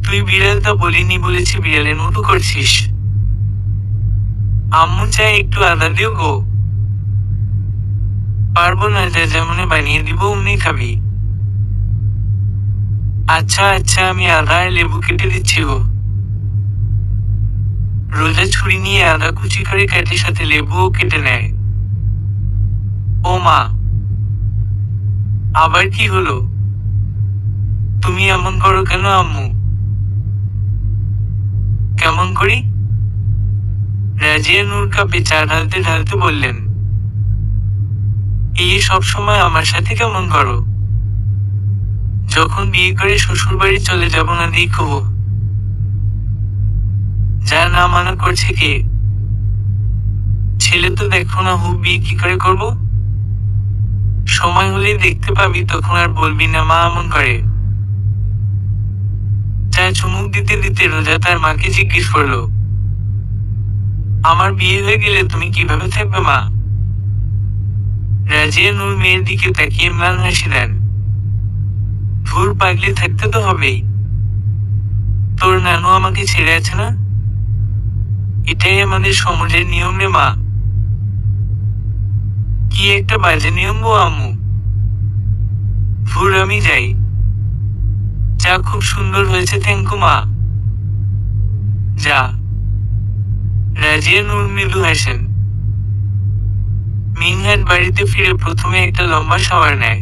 তুই বিড়াল তা বলিনি, বলেছি বিড়ালের মতো করছিস। আম্মু চায় একটু আদা দিও গো। পারবো না, যা যেমনে বানিয়ে দিব অমনি খাবি। আচ্ছা আমি আদা আর লেবু কেটে দিচ্ছি গো। রোজা ছুরি নিয়ে আদা কুচি করে কাটে, সাথে লেবুও কেটে নেয়। ও মা, আবার কি হলো? তুমি এমন করো কেন আম্মু? কেমন করি? রাজিয়া নূর কাপে চা ঢালতে ঢালতে বললেন, এই সব সময় আমার সাথে কেমন করো? যখন বিয়ে করে শ্বশুর বাড়ি চলে যাব না দেখো। যা না মানা করছে কে? ছেলে তো দেখো না, হু বিয়ে কি করে করব? সময় হলেই দেখতে পাবি, তখন আর বলবি না মা এমন করে। চা চুমুক দিতে দিতে রোজা তার মাকে জিজ্ঞেস করলো, আমার বিয়ে হয়ে গেলে তুমি কিভাবে থাকবে মা? রাজিয়া নূর মেয়ের দিকে তাকিয়ে ম্লান হাসি দেন। ধুর পাগলে, থাকতে তো হবেই। তোর নানু আমাকে ছেড়ে আছে না? এটাই আমাদের সমাজের নিয়ম রে মা। কি একটা বাজে নিয়ম গো আম্মু। ধুর, আমি যাই। চা খুব সুন্দর হয়েছে, থ্যাংকু মা। যা। রাজিয়া নূর মৃদু হাসেন। মিনহাজ বাড়িতে ফিরে প্রথমে একটা লম্বা শাওয়ার নেয়।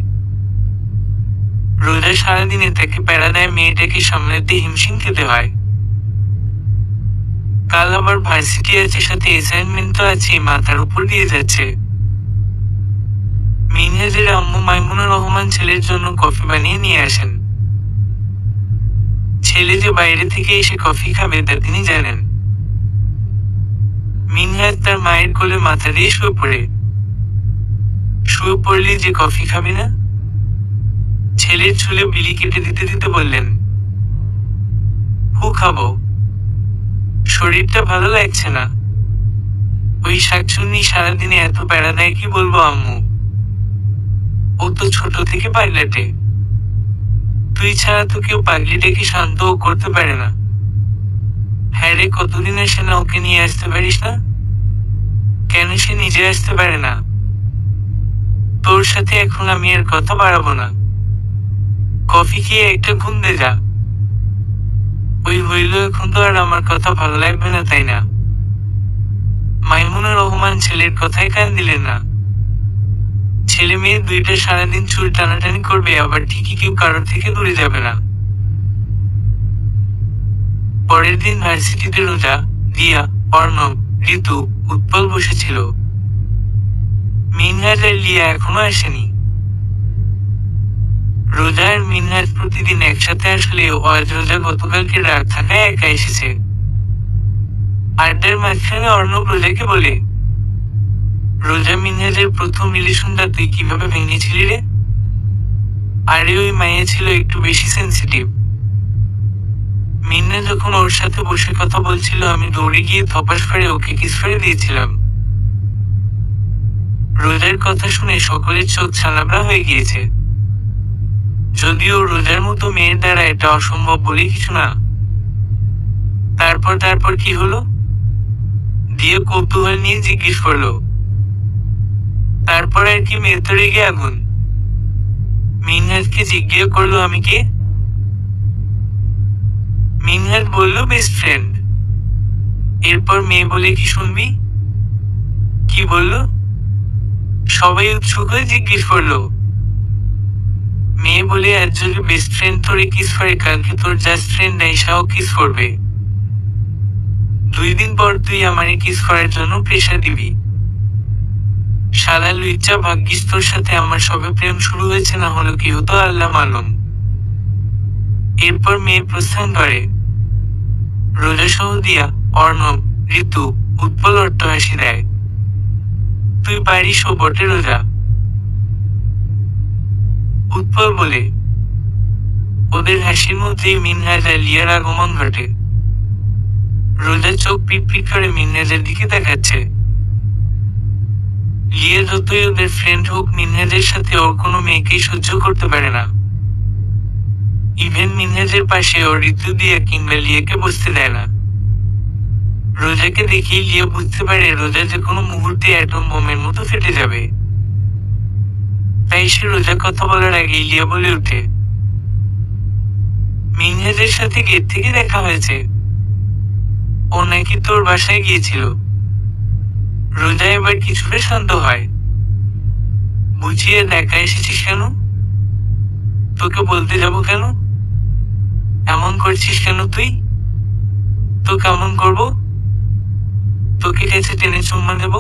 রোজা সারাদিনে তাকে প্যারা দেয়, মেয়েটাকে সামলাতে হিমশিম খেতে হয়। কাল আবার ভার্সিটি আছে, সাথে অ্যাসাইনমেন্ট তো আছে, মাথার উপর দিয়ে যাচ্ছে। মিনহাজের আম্মু মাইমুনুর রহমান ছেলের জন্য কফি বানিয়ে নিয়ে আসেন। ছেলে যে বাইরে থেকে এসে কফি খাবে তা তিনি জানেন। মিনহাজ তার মায়ের কোলে মাথা দিয়ে শুয়ে পড়ে। শুয়ে পড়লে যে কফি খাবে না? ছেলের চুলে বিলি কেটে দিতে দিতে বললেন, হু খাবো, শরীরটা ভালো লাগছে না। ওই শাকচুন্নি সারাদিনে এত প্যারা দেয়, কি বলবো আম্মু। ও তো ছোট থেকে পাগলাটে। তুই ছাড়া তো কেউ পাগলিটাকে শান্তও করতে পারে না। হ্যাঁ রে, কতদিন আসে না, ওকে নিয়ে আসতে পারিস না? কেন সে নিজে আসতে পারে না? তোর সাথে এখন আমি আর কথা বাড়াবো না। কফি খেয়ে একটা ঘুম দে যা। ওই হইল, এখন তো আর আমার কথা ভালো লাগবে না, তাই না? মাইমুনুর রহমান ছেলের কথায় কান দিলেন না। ছেলে মেয়ে দুইটা সারাদিন চুল টানাটানি করবে, আবার ঠিকই কেউ কারোর থেকে দূরে যাবে না। পরের দিন ভার্সিটিতে রোজা, দিয়া, অর্ণব, ঋতু, উৎপল বসেছিল। মিনহাজ আর লিয়া এখনো আসেনি। রোজা আর মিনহাজ প্রতিদিন একসাথে আসলেও আজ রোজা গতকালকে রাত থাকায় একা এসেছে। আড্ডার মাঝখানে অর্ণব রোজাকে বলে, রোজা, মিনহাজের প্রথম রিলেশনটা তুই কিভাবে ভেঙেছিলি রে? আরে ওই মাইয়া ছিল একটু বেশি সেন্সিটিভ। মিন্না যখন ওর সাথে বসে কথা বলছিল, আমি দৌড়ে গিয়ে ধপাস করে ওকে কিস করে দিয়েছিলাম। রোজার কথা শুনে সকলের চোখ ছানাবড়া হয়ে গিয়েছে। যদিও রোজার মতো মেয়ের দ্বারা এটা অসম্ভব বলে কিছু না। তারপর কি হলো? দিয়ে কৌতূহল নিয়ে জিজ্ঞেস করলো। তারপর আর কি, মেয়ে তো রেগে আগুন। মিনহাজকে জিজ্ঞেস করলো আমি কে? মিনহাজ বলল বেস্ট ফ্রেন্ড। এরপর মেয়ে বলে কি শুনবি? কি বলল? সবাই উৎসুক হয়ে জিজ্ঞেস করলো। মেয়ে বলে, আজ যদি বেস্ট ফ্রেন্ড তোরে কিস করে, কালকে তোর জাস্ট ফ্রেন্ড আইসাও কিস করবে। 2 দিন পর তুই আমারে কিস করার জন্য প্রেশার দিবি। শালা লুইচ্চা, ভাগ্যিস তোর সাথে আমার সবে প্রেম শুরু হয়েছে, না হলো কি হতো আল্লাহ মালুম। এরপর মেয়ে প্রস্থান করে। রোজা সহ দিয়া, অর্ণব, ঋতু, উৎপল অট্টহাসি দেয়। তুই পারিস ও বটে রোজা। উৎপল বলে। ওদের হাসির মধ্যেই মিনহাজ আর লিয়ার আগমন ঘটে। রোজা চোখ পিটপিট করে মিনহাজের দিকে দেখাচ্ছে। লিয়া যতই ওদের ফ্রেন্ড হোক, মিনহাজের সাথে ওর কোনো মেয়েকেই সহ্য করতে পারে না। ইভেন মিনহাজের পাশে ওর ঋতু দিয়া কিংবা লিয়াকে বসতে দেয় না। রোজাকে দেখেই লিয়া বুঝতে পারে রোজা যে কোনো মুহূর্তে অ্যাটম বোমের মতো ফেটে যাবে। তাই সে রোজা কথা বলার আগেই লিয়া বলে ওঠে, মিনহাজের সাথে গেট থেকে দেখা হয়েছে। ও নাকি তোর বাসায় গিয়েছিল। রোজা এবার কিছুটা শান্ত হয়। বুঝিয়ে দেখা এসেছিস কেন? তোকে বলতে যাব কেন? এমন করছিস কেন তুই? তো কেমন করব? তোকে কাছে টেনে চুম্মা দেব?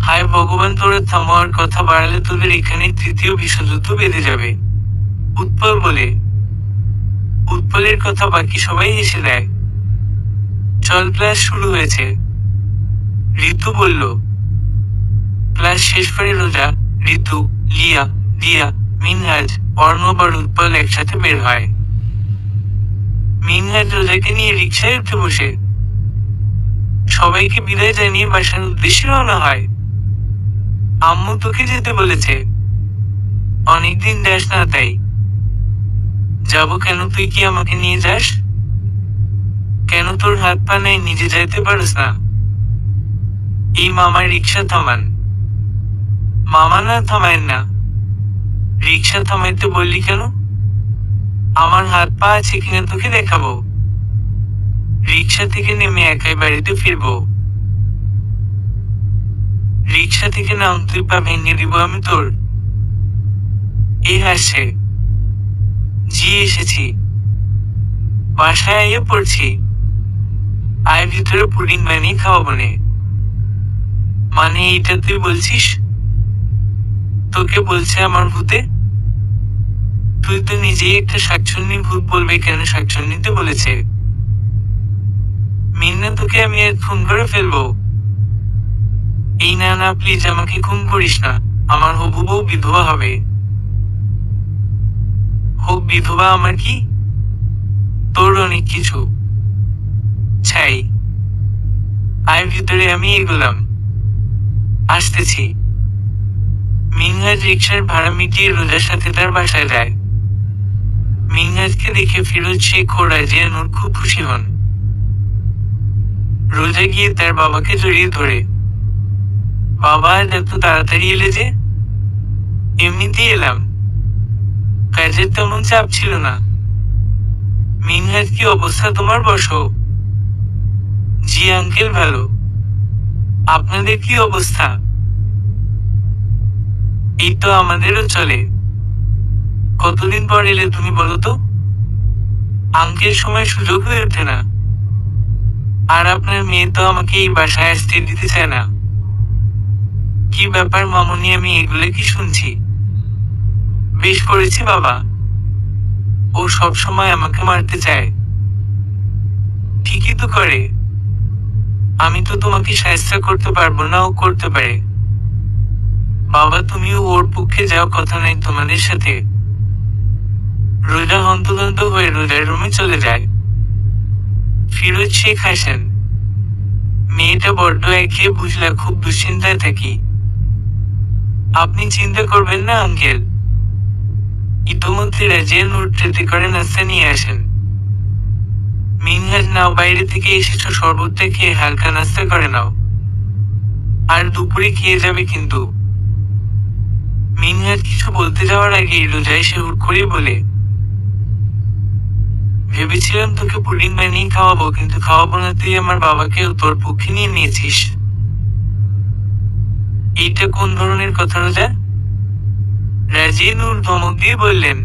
হায় ভগবান, তোরা থামার কথা বাড়ালে তোদের এখানে তৃতীয় বিশ্বযুদ্ধ বেঁধে যাবে। উৎপল বলে। উৎপলের কথা বাকি সবাই এসে দেয়। চল, ক্লাস শুরু হয়েছে। ঋতু বলল। ক্লাস শেষ করে রোজা, ঋতু, লিয়া, দিয়া, মিনহাজ, অর্ণব আর উৎপল একসাথে বের হয়। মিনহাজ রোজাকে নিয়ে রিকশায় উঠে বসে। সবাইকে বিদায় জানিয়ে বাসার উদ্দেশ্যে রওনা হয়। আম্মু তোকে যেতে বলেছে। অনেকদিন যাস না তাই। যাব কেন? তুই কি আমাকে নিয়ে যাস? কেন তোর হাত পা নাই, নিজে যাইতে পারস না? এই মামার রিক্সা থামান। মামা না, থামায়েন না। রিক্সা থামাইতে বললি কেন? আমার হাত পা আছে কিনা তোকে দেখাবো। রিক্সা থেকে নেমে একাই বাড়িতে ফিরবো। রিক্সা থেকে নামতেই পা ভেঙে দিব আমি তোর। এই হাসছে। জি এসেছি। বাসায় আইয়ে পড়ছি। আয় ভিতরে পুডিং বানিয়ে খাওয়াবো নে। মানে এইটা তুই বলছিস? তোকে বলছে আমার ভূতে? তুই তো নিজেই একটা শাকচুন্নি, ভূত বলবে কেন? শাকচুন্নিতে বলেছে। মিন্না তোকে আমি আর খুন করে ফেলবো। এই না না, প্লিজ আমাকে খুন করিস না। আমার হবু বউ বিধবা হবে। হোক বিধবা, আমার কি? তোর অনেক কিছু। ছাই। আয় ভিতরে, আমি এগোলাম। আসতেছি। মিনহাজ রিক্সার ভাড়া মিটিয়ে রোজার সাথে তার বাসায় যায়। মিনহাজকে দেখে ফিরোজ শেখ ও রাজিয়া নূর খুব খুশি হন। রোজা গিয়ে তার বাবাকে জড়িয়ে ধরে। বাবা, আজ এত তাড়াতাড়ি এলে যে? এমনিতেই এলাম, কাজের তেমন চাপ ছিল না। মিনহাজ, কি অবস্থা তোমার? বসো। জি আঙ্কেল, ভালো। আপনাদের কি অবস্থা? এই তো আমাদেরও চলে। কতদিন পর এলে তুমি বলো তো? আঙ্কেল, সময় সুযোগ হয়ে ওঠে না। আর আপনার মেয়ে তো আমাকে এই বাসায় আসতে দিতে চায় না। কি ব্যাপার মামুনি, আমি এগুলো কি শুনছি? বেশ করেছি বাবা। ও সব সময় আমাকে মারতে চায়। ঠিকই তো করে। আমি তো তোমাকে সাহায্য করতে পারবো না, ও করতে পারে। বাবা, তুমিও ওর পক্ষে যাও, কথা নাই তোমাদের সাথে। রোজা হন্তদন্ত হয়ে রোজার রুমে চলে যায়। ফিরোজ শেখ হাসেন। মেয়েটা বড্ড একে, বুঝলা, খুব দুশ্চিন্তায় থাকি। আপনি চিন্তা করবেন না আঙ্কেল। ইতোমধ্যে রাজিয়া নূর ট্রেতে করে নাস্তা নিয়ে আসেন। মিনহাজ, নাও, বাইরে থেকে এসেছো, শরবতটা খেয়ে হালকা নাস্তা করে নাও। আর দুপুরে খেয়ে যাবে কিন্তু। মিনহাজ কিছু বলতে যাওয়ার আগে রোজা এসে হুট করে বলে, ভেবেছিলাম তোকে পুডিং বানিয়ে খাওয়াবো, কিন্তু খাওয়াবো না। তুই আমার বাবাকে তোর পক্ষে নিয়ে নিয়েছিস। এইটা কোন ধরনের কথা রোজা? রাজিয়া নূর ধমক দিয়ে বললেন,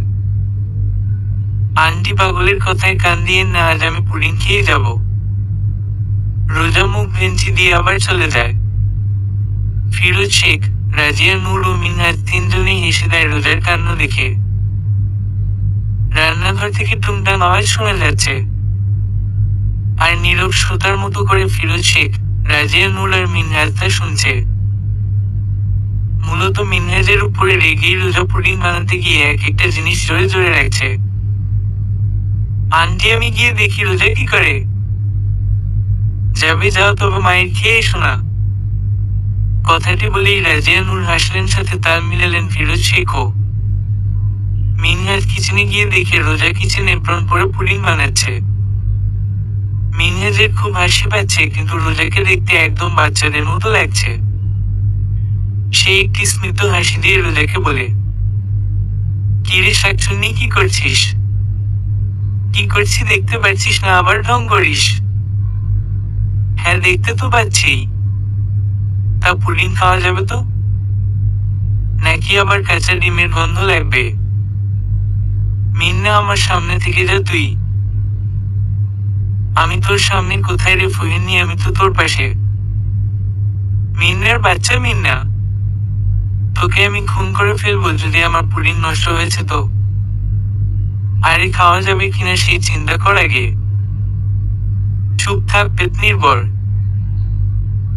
আন্টি পাগলের কথায় কান দিয়ে না, আজ আমি পুডিং খেয়ে যাব। রোজা মুখ ভেঞ্চি দিয়ে আবার চলে যায়। ফিরোজ শেখ, রাজিয়া নূর ও মিনহাজ তিনজনেই হেসে দেয় রোজার কান্ড দেখে। রান্নাঘর থেকে টুংটাং আওয়াজ শোনা যাচ্ছে। আর নীরব শ্রোতার মতো করে ফিরোজ শেখ, রাজিয়া নূর আর মিনহাজ তা শুনছে। মূলত মিনহাজের উপরে রেগেই রোজা পুডিং বানাতে গিয়ে এক একটা জিনিস জোরে জোরে রাখছে। আন্টি, আমি গিয়ে দেখি রোজা কি করে। যাবে, যাও, তবে মায়ের খেয়ে এসো না। কথাটি বলেই রাজিয়া নূর হাসলেন, সাথে তাল মিলালেন ফিরোজ শেখও। মিনহাজ কিচেনে গিয়ে দেখে রোজা কিচেন এপ্রন পরে পুডিং বানাচ্ছে। মিনহাজের খুব হাসি পাচ্ছে, কিন্তু রোজাকে দেখতে একদম বাচ্চাদের মতো লাগছে। সে একটি স্মিত হাসি দিয়ে রোজাকে বলে, কিরে শাকচুন্নি, কি করছিস? কি করছি দেখতে পাচ্ছিস না? আবার ঢং করিস? হ্যাঁ, দেখতে তো পাচ্ছি। তা পুডিং খাওয়া যাবে তো? নাকি আবার কাঁচা ডিমের গন্ধ লাগবে? মিন্না, আমার সামনে থেকে যা তুই। আমি তোর সামনে কোথায় রে ফহিনী? আমি তো তোর পাশে। মিন্নার বাচ্চা, মিন্না, তোকে আমি খুন করে ফেলবো যদি আমার পুডিং নষ্ট হয়েছে তো। আরে খাওয়া যাবে কিনা সেই চিন্তা কর আগে। চুপ থাক পেতনির বর।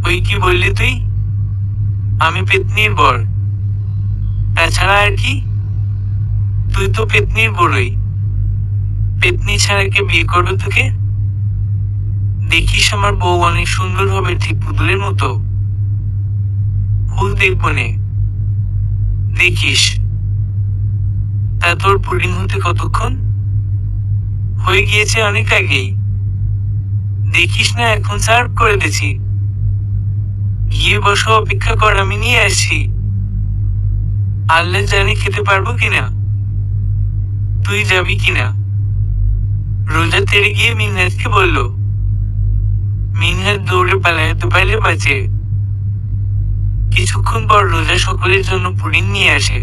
ওই কি বললি তুই? আমি পেতনির বর? তাছাড়া আর কি? তুই তো পেতনির বড়ই। পেতনি ছাড়া কে বিয়ে করবে তোকে? দেখিস, আমার বউ অনেক সুন্দর হবে, ঠিক পুতুলের মতো। ফুল দেখবো নে। দেখিস। তা তোর পুডিং হতে কতক্ষণ? হয়ে গিয়েছে অনেক আগেই। দেখিস না, এখন সার্ভ করে দিছি। গিয়ে বসো, অপেক্ষা কর, আমি নিয়ে আসছি। আল্লাহ জানে খেতে পারবো কিনা। তুই যাবি কিনা? রোজা তেড়ে গিয়ে মিনহাজকে বলল। মিনহাজ দৌড়ে পালাতে পারলে বাঁচে। কিছুক্ষণ পর রোজা সকলের জন্য পুডিং নিয়ে আসে।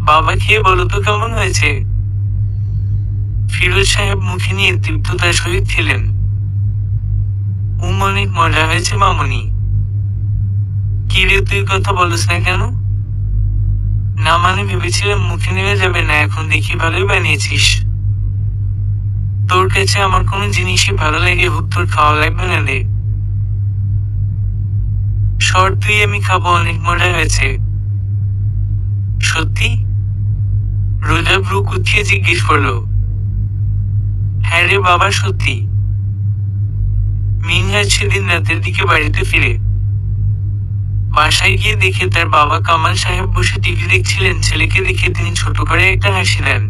বাবা খেয়ে বলো তো কেমন হয়েছে? ফিরোজ সাহেব মুখে নিয়ে তৃপ্ততার সহিত ছিলেন। অনেক মজা হয়েছে মামুনি। কি রে, তুই কথা বলিস না কেন? না মানে ভেবেছিলাম মুখে নেওয়া যাবে না, এখন দেখি ভালোই বানিয়েছিস। তোর কাছে আমার কোনো জিনিসই ভালো লাগে হোক, তোর খাওয়া লাগবে না রে। সর তুই, আমি খাবো, অনেক মজা হয়েছে। সত্যি? রোজা ভ্রু কুঁচকে জিজ্ঞেস করলো। হ্যাঁ রে বাবা, সত্যি। মিনহাজ সেদিন রাতের দিকে বাড়িতে ফিরে বাসায় গিয়ে দেখে তার বাবা কামাল সাহেব বসে টিভি দেখছিলেন। ছেলেকে দেখে তিনি ছোট করে একটা হাসি দেন।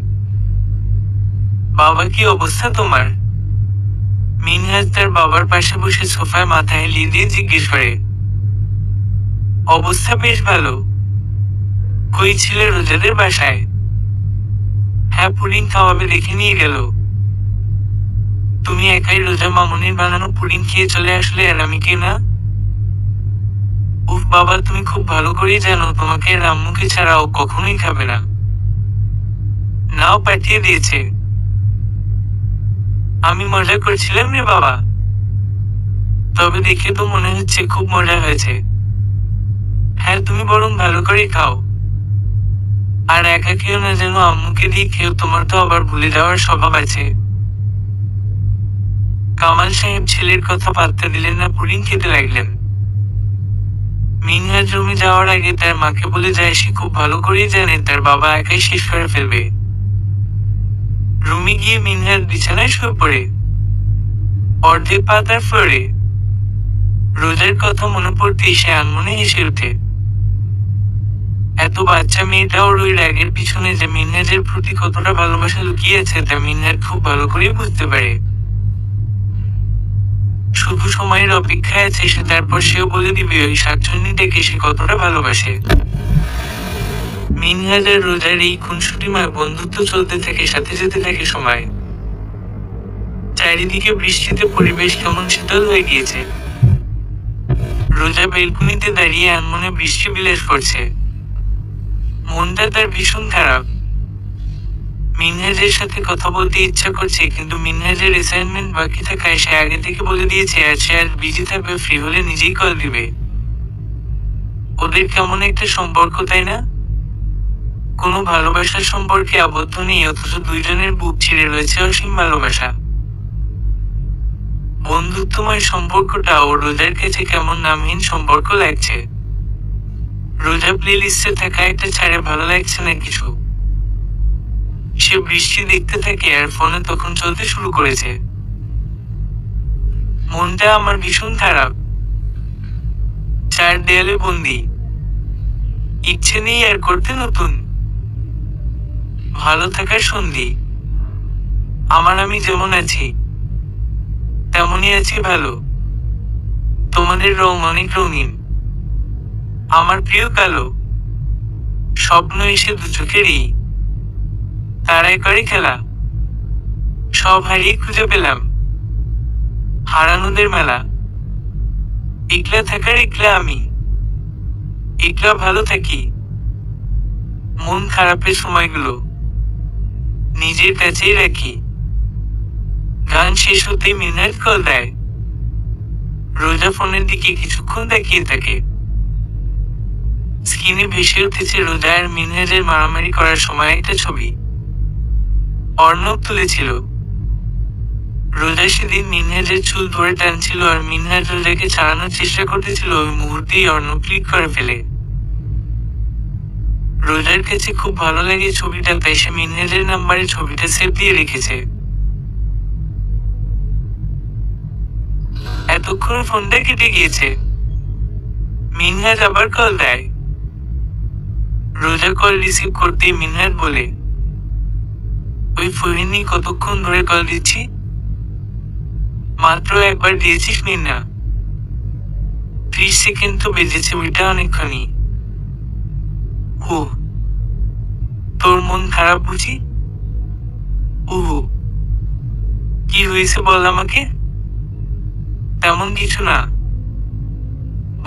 বাবা, কি অবস্থা তোমার? মিনহাজ তার বাবার পাশে বসে সোফায় মাথা হেলিয়ে দিয়ে জিজ্ঞেস করে। অবস্থা বেশ ভালো। কই ছিলে রোজাদের বাসায়? হ্যাঁ, পুডিং খাওয়াবে দেখে নিয়ে গেল। তুমি একাই রোজা মামুনির বানানো পুডিং খেয়ে চলে আসলে, আর আমি কে না? উফ বাবা, তুমি খুব ভালো করেই জানো তোমাকে রাম্মুকে ছাড়া ও কখনোই খাবে না। নাও, পাঠিয়ে দিয়েছে। আমি মজা করছিলাম রে বাবা। তবে দেখে তো মনে হচ্ছে খুব মজা হয়েছে। হ্যাঁ, তুমি বরং ভালো করে খাও। আর একা খেও না যেন, আম্মুকে দিয়ে খেও, তোমার তো আবার ভুলে যাওয়ার স্বভাব আছে। কামাল সাহেব ছেলের কথা পাত্তা দিলেন না, পুডিং খেতে লাগলেন। মিনহাজ রুমে যাওয়ার আগে তার মাকে বলে যায় সে খুব ভালো করেই জানে তার বাবা একাই শেষ করে ফেলবে। রুমে গিয়ে মিনহাজ বিছানায় শুয়ে পড়ে, অর্ধেক পাতার ফ্লোরে। রোজার কথা মনে পড়তেই সে আনমনে হেসে ওঠে। এত বাচ্চা মেয়েটা ওর ওই রাগের পিছনে যে মিনহাজের প্রতি কতটা ভালোবাসা লুকিয়ে আছে তা মিনহাজ খুব ভালো করেই বুঝতে পারে। শুধু সময়ের অপেক্ষায় আছে সে, তারপর সেও বলে দিবে ওই শাকচুন্নিটাকে সে কতটা ভালোবাসে। মিনহাজ আর রোজার এই খুনসুটিময় বন্ধুত্ব চলতে থাকে, সাথে যেতে থাকে সময়। চারিদিকে বৃষ্টিতে পরিবেশ কেমন শীতল হয়ে গিয়েছে। রোজা বেলকুনিতে দাঁড়িয়ে আনমনে বৃষ্টি বিলাস করছে। মনটা তার ভীষণ খারাপ। মিনহাজের সাথে কথা বলতে ইচ্ছা করছে, কিন্তু মিনহাজের অ্যাসাইনমেন্ট বাকি থাকায় সে আগে থেকে বলে দিয়েছে আর সে আজ বিজি থাকবে, ফ্রি হলে নিজেই কল দিবে। ওদের কেমন একটা সম্পর্ক, তাই না? কোনো ভালোবাসার সম্পর্কে আবদ্ধ নেই, অথচ দুইজনের বুক ছিঁড়ে রয়েছে অসীম ভালোবাসা। বন্ধুত্বময় সম্পর্কটা ও রোজার কাছে কেমন নামহীন সম্পর্ক লাগছে। রোজা প্লে লিস্টে থাকা একটা ছাড়ে ভালো লাগছে না কিছু। সে বৃষ্টি দেখতে থাকে আর ফোনে তখন চলতে শুরু করেছে। মনটা আমার ভীষণ খারাপ। চার দেয়ালে বন্দি। ইচ্ছে নেই আর করতে নতুন ভালো থাকার সন্ধি। আমি যেমন আছি তেমনই আছি ভালো। তোমাদের রং অনেক রঙিন, আমার প্রিয় কালো। স্বপ্ন এসে দু চোখেরই তারাই করে খেলা। সব হারিয়ে খুঁজে পেলাম হারানোদের মেলা। একলা থাকার একলা আমি, একলা ভালো থাকি। মন খারাপের সময়গুলো নিজের কাছেই রাখি। গান শেষ হতেই মিনহাজ কল দেয়। রোজা ফোনের দিকে কিছুক্ষণ তাকিয়ে থাকে। স্ক্রিনে ভেসে উঠেছে রোজা আর মিনহাজের মারামারি করার সময় একটা ছবি। অর্ণব তুলেছিল। রোজা সেদিন মিনহাজের চুল ধরে টানছিল আর মিনহাজ রোজাকে ছাড়ানোর চেষ্টা করতেছিল। ওই মুহূর্তেই অর্ণব ক্লিক করে ফেলে। রোজার কাছে খুব ভালো লাগে ছবিটা, তাই সে মিনহাজের নাম্বারে ছবিটা সেভ দিয়ে রেখেছে। এতক্ষণ ফোনটা কেটে গিয়েছে। মিনহাজ আবার কল দেয়। রোজা কল রিসিভ করতেই মিনহাজ বলে, ওই ফহিনী কতক্ষণ ধরে কল দিচ্ছি? মাত্র একবার দিয়েছিস মিন্না। 30 সেকেন্ড তো বেজেছে, ওইটা অনেকক্ষণই। তোর মন খারাপ বুঝি? কি হয়েছে বল আমাকে। তেমন কিছু না।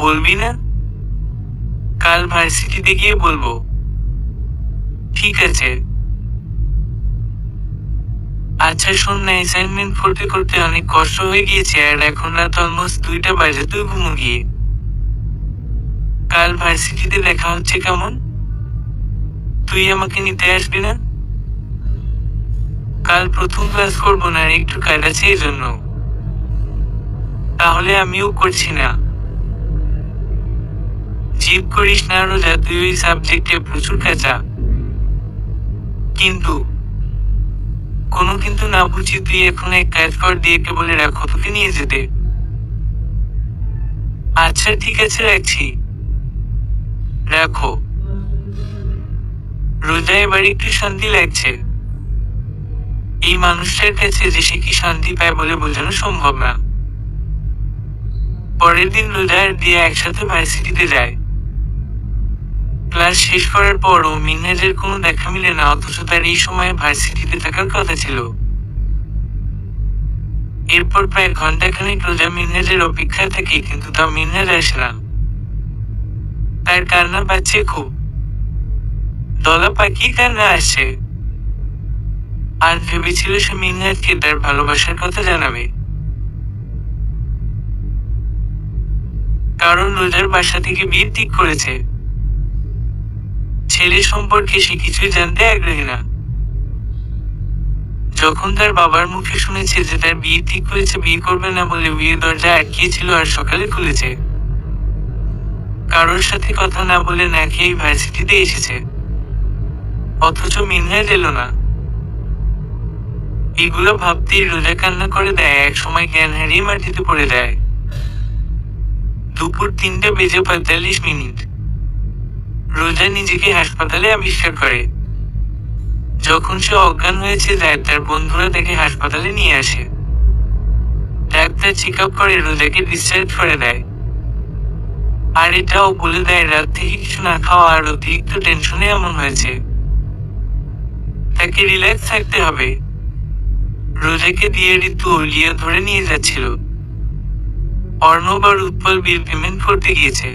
বলবি না? কাল ভার্সিটিতে গিয়ে বলবো। ঠিক আছে। আচ্ছা শোন না, অ্যাসাইনমেন্ট করতে করতে অনেক কষ্ট হয়ে গিয়েছে আর এখন রাত অলমোস্ট 2টা বাজে, তুই ঘুমো গিয়ে। কাল ভার্সিটিতে দেখা হচ্ছে কেমন? তুই আমাকে নিতে আসবি না? কাল প্রথম ক্লাস করবো না, আর একটু কাজ আছে এই জন্য। তাহলে আমিও করছি না। জিদ করিস না রোজা, তুই ওই সাবজেক্টে প্রচুর কাঁচা। কিন্তু কোনো কিন্তু না বুঝি, তুই এখন এক কাজ কর, দিয়ে বলে রাখো তোকে নিয়ে যেতে। আচ্ছা ঠিক আছে, রাখছি। রাখো। রোজা এবার একটু শান্তি লাগছে। এই মানুষটার কাছে যে সে কি শান্তি পায় বলে বোঝানো সম্ভব না। পরের দিন রোজা আর দিয়া একসাথে ভার্সিটিতে যায়। ক্লাস শেষ করার পরও মিনহাজের কোনো দেখা মিলে না, অথচ তার এই সময়ে ভার্সিটিতে থাকার কথা ছিল। এরপর প্রায় ঘন্টাখানেক রোজা মিনহাজের অপেক্ষায় থাকে, কিন্তু তাও মিনহাজ আসে না। তার কান্না পাচ্ছে খুব। দলা পাখি কান্না আসছে। আর ভেবেছিল সে মিনহাজকে তার ভালোবাসার কথা জানাবে, কারণ রোজার বাসা থেকে বিয়ে ঠিক করেছে। ছেলে সম্পর্কে সে কিছুই জানতে আগ্রহী না। যখন তার বাবার মুখে শুনেছে যে তার বিয়ে ঠিক করেছে, বিয়ে করবে না বলে বিয়ে দরজা আটকিয়েছিল আর সকালে খুলেছে। কারোর সাথে কথা না বলে না খেয়ে ভার্সিটিতে এসেছে, অথচ মিনহাজ এলো না। এগুলো ভাবতেই রোজা কান্না করে দেয়, এক সময় জ্ঞান হারিয়ে মাটিতে পড়ে যায়। দুপুর 3:45। রোজা নিজেকে হাসপাতালে আবিষ্কার করে। যখন সে অজ্ঞান হয়েছে যায়, তার বন্ধুরা তাকে হাসপাতালে নিয়ে আসে। ডাক্তার চেক আপ করে রোজাকে ডিসচার্জ করে দেয়। আর এটাও বলে দেয় রাত থেকে কিছু না খাওয়া আর অতিরিক্ত টেনশনে এমন হয়েছে, তাকে রিল্যাক্স থাকতে হবে। রোজাকে দিয়ে ঋতু লিয়া ধরে নিয়ে যাচ্ছিল। অর্ণব আর উৎপল বিল পেমেন্ট করতে গিয়েছে।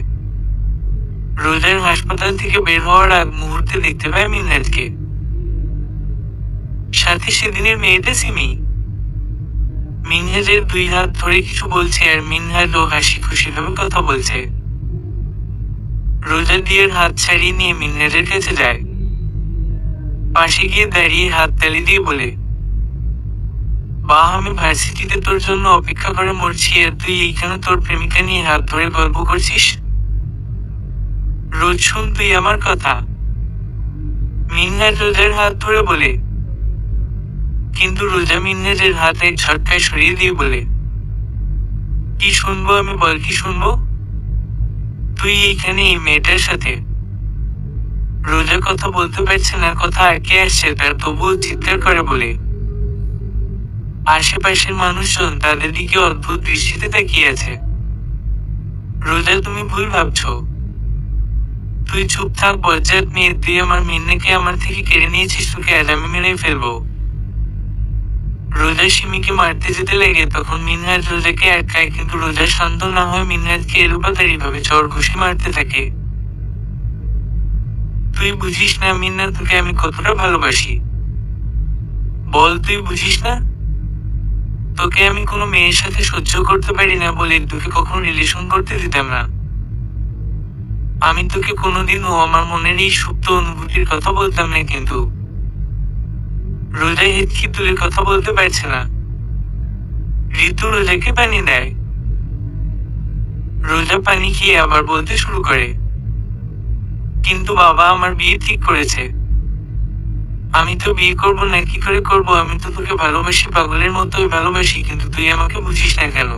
রোজার হাসপাতাল থেকে বের হওয়ার আগ মুহূর্তে দেখতে পায় মিনহাজকে, সাথে সেদিনের মেয়েটা সিমি। মিনহাজের 2 হাত ধরে কিছু বলছে আর মিনহাজও হাসি খুশি ভাবে কথা বলছে। রোজা দিয়ের হাত ছাড়িয়ে নিয়ে মিনহাজের কাছে যায়। পাশে গিয়ে দাঁড়িয়ে হাত তালি দিয়ে বলে, বাহ, আমি ভার্সিটিতে তোর জন্য অপেক্ষা করে মরছি আর তুই এইখানে তোর প্রেমিকা নিয়ে হাত ধরে গল্প করছিস। রোজ শুন তুই আমার কথা। মিনহাজ রোজার হাত ধরে বলে। কিন্তু রোজা মিনহাজের হাত এক ঝটকায় সরিয়ে দিয়ে বলে, কি শুনবো আমি, বল কি শুনবো? তুই এইখানে এই মেয়েটার সাথে। রোজা কথা বলতে পারছে না, কথা আটকে আসছে তার, তবুও চিৎকার করে বলে। আশেপাশের মানুষজন তাদের দিকে অদ্ভুত দৃষ্টিতে তাকিয়ে আছে। রোজা, তুমি ভুল ভাবছো। তুই চুপ থাক বজ্জাত মেয়ে, তুই আমার মিন্নাকে আমার থেকে কেড়ে নিয়েছিস, তোকে আজ আমি মেরে ফেলবো। রোজা সিমিকে মারতে যেতে লাগে, তখন মিনহাজ রোজাকে আটকায়, কিন্তু রোজা শান্ত না হয়ে মিনহাজকে এলোপাতাড়ি ভাবে চড় ঘুষি মারতে থাকে। তুই বুঝিস না মিন্না, তোকে আমি কতটা ভালোবাসি। বল তুই বুঝিস না? তোকে আমি কোনো মেয়ের সাথে সহ্য করতে পারি না বলে তোকে কখনো রিলেশন করতে দিতাম না। আমি তোকে কোনোদিনও আমার মনের এই সুপ্ত অনুভূতির কথা বলতাম না। কিন্তু রোজা হেঁচকি তুলে কথা বলতে পারছে না। ঋতু রোজাকে পানি দেয়। রোজা পানি খেয়ে আবার বলতে শুরু করে, কিন্তু বাবা আমার বিয়ে ঠিক করেছে। আমি তো বিয়ে করবো না, কি করে করবো? আমি তো তোকে ভালোবাসি, পাগলের মতোই ভালোবাসি, কিন্তু তুই আমাকে বুঝিস না কেন?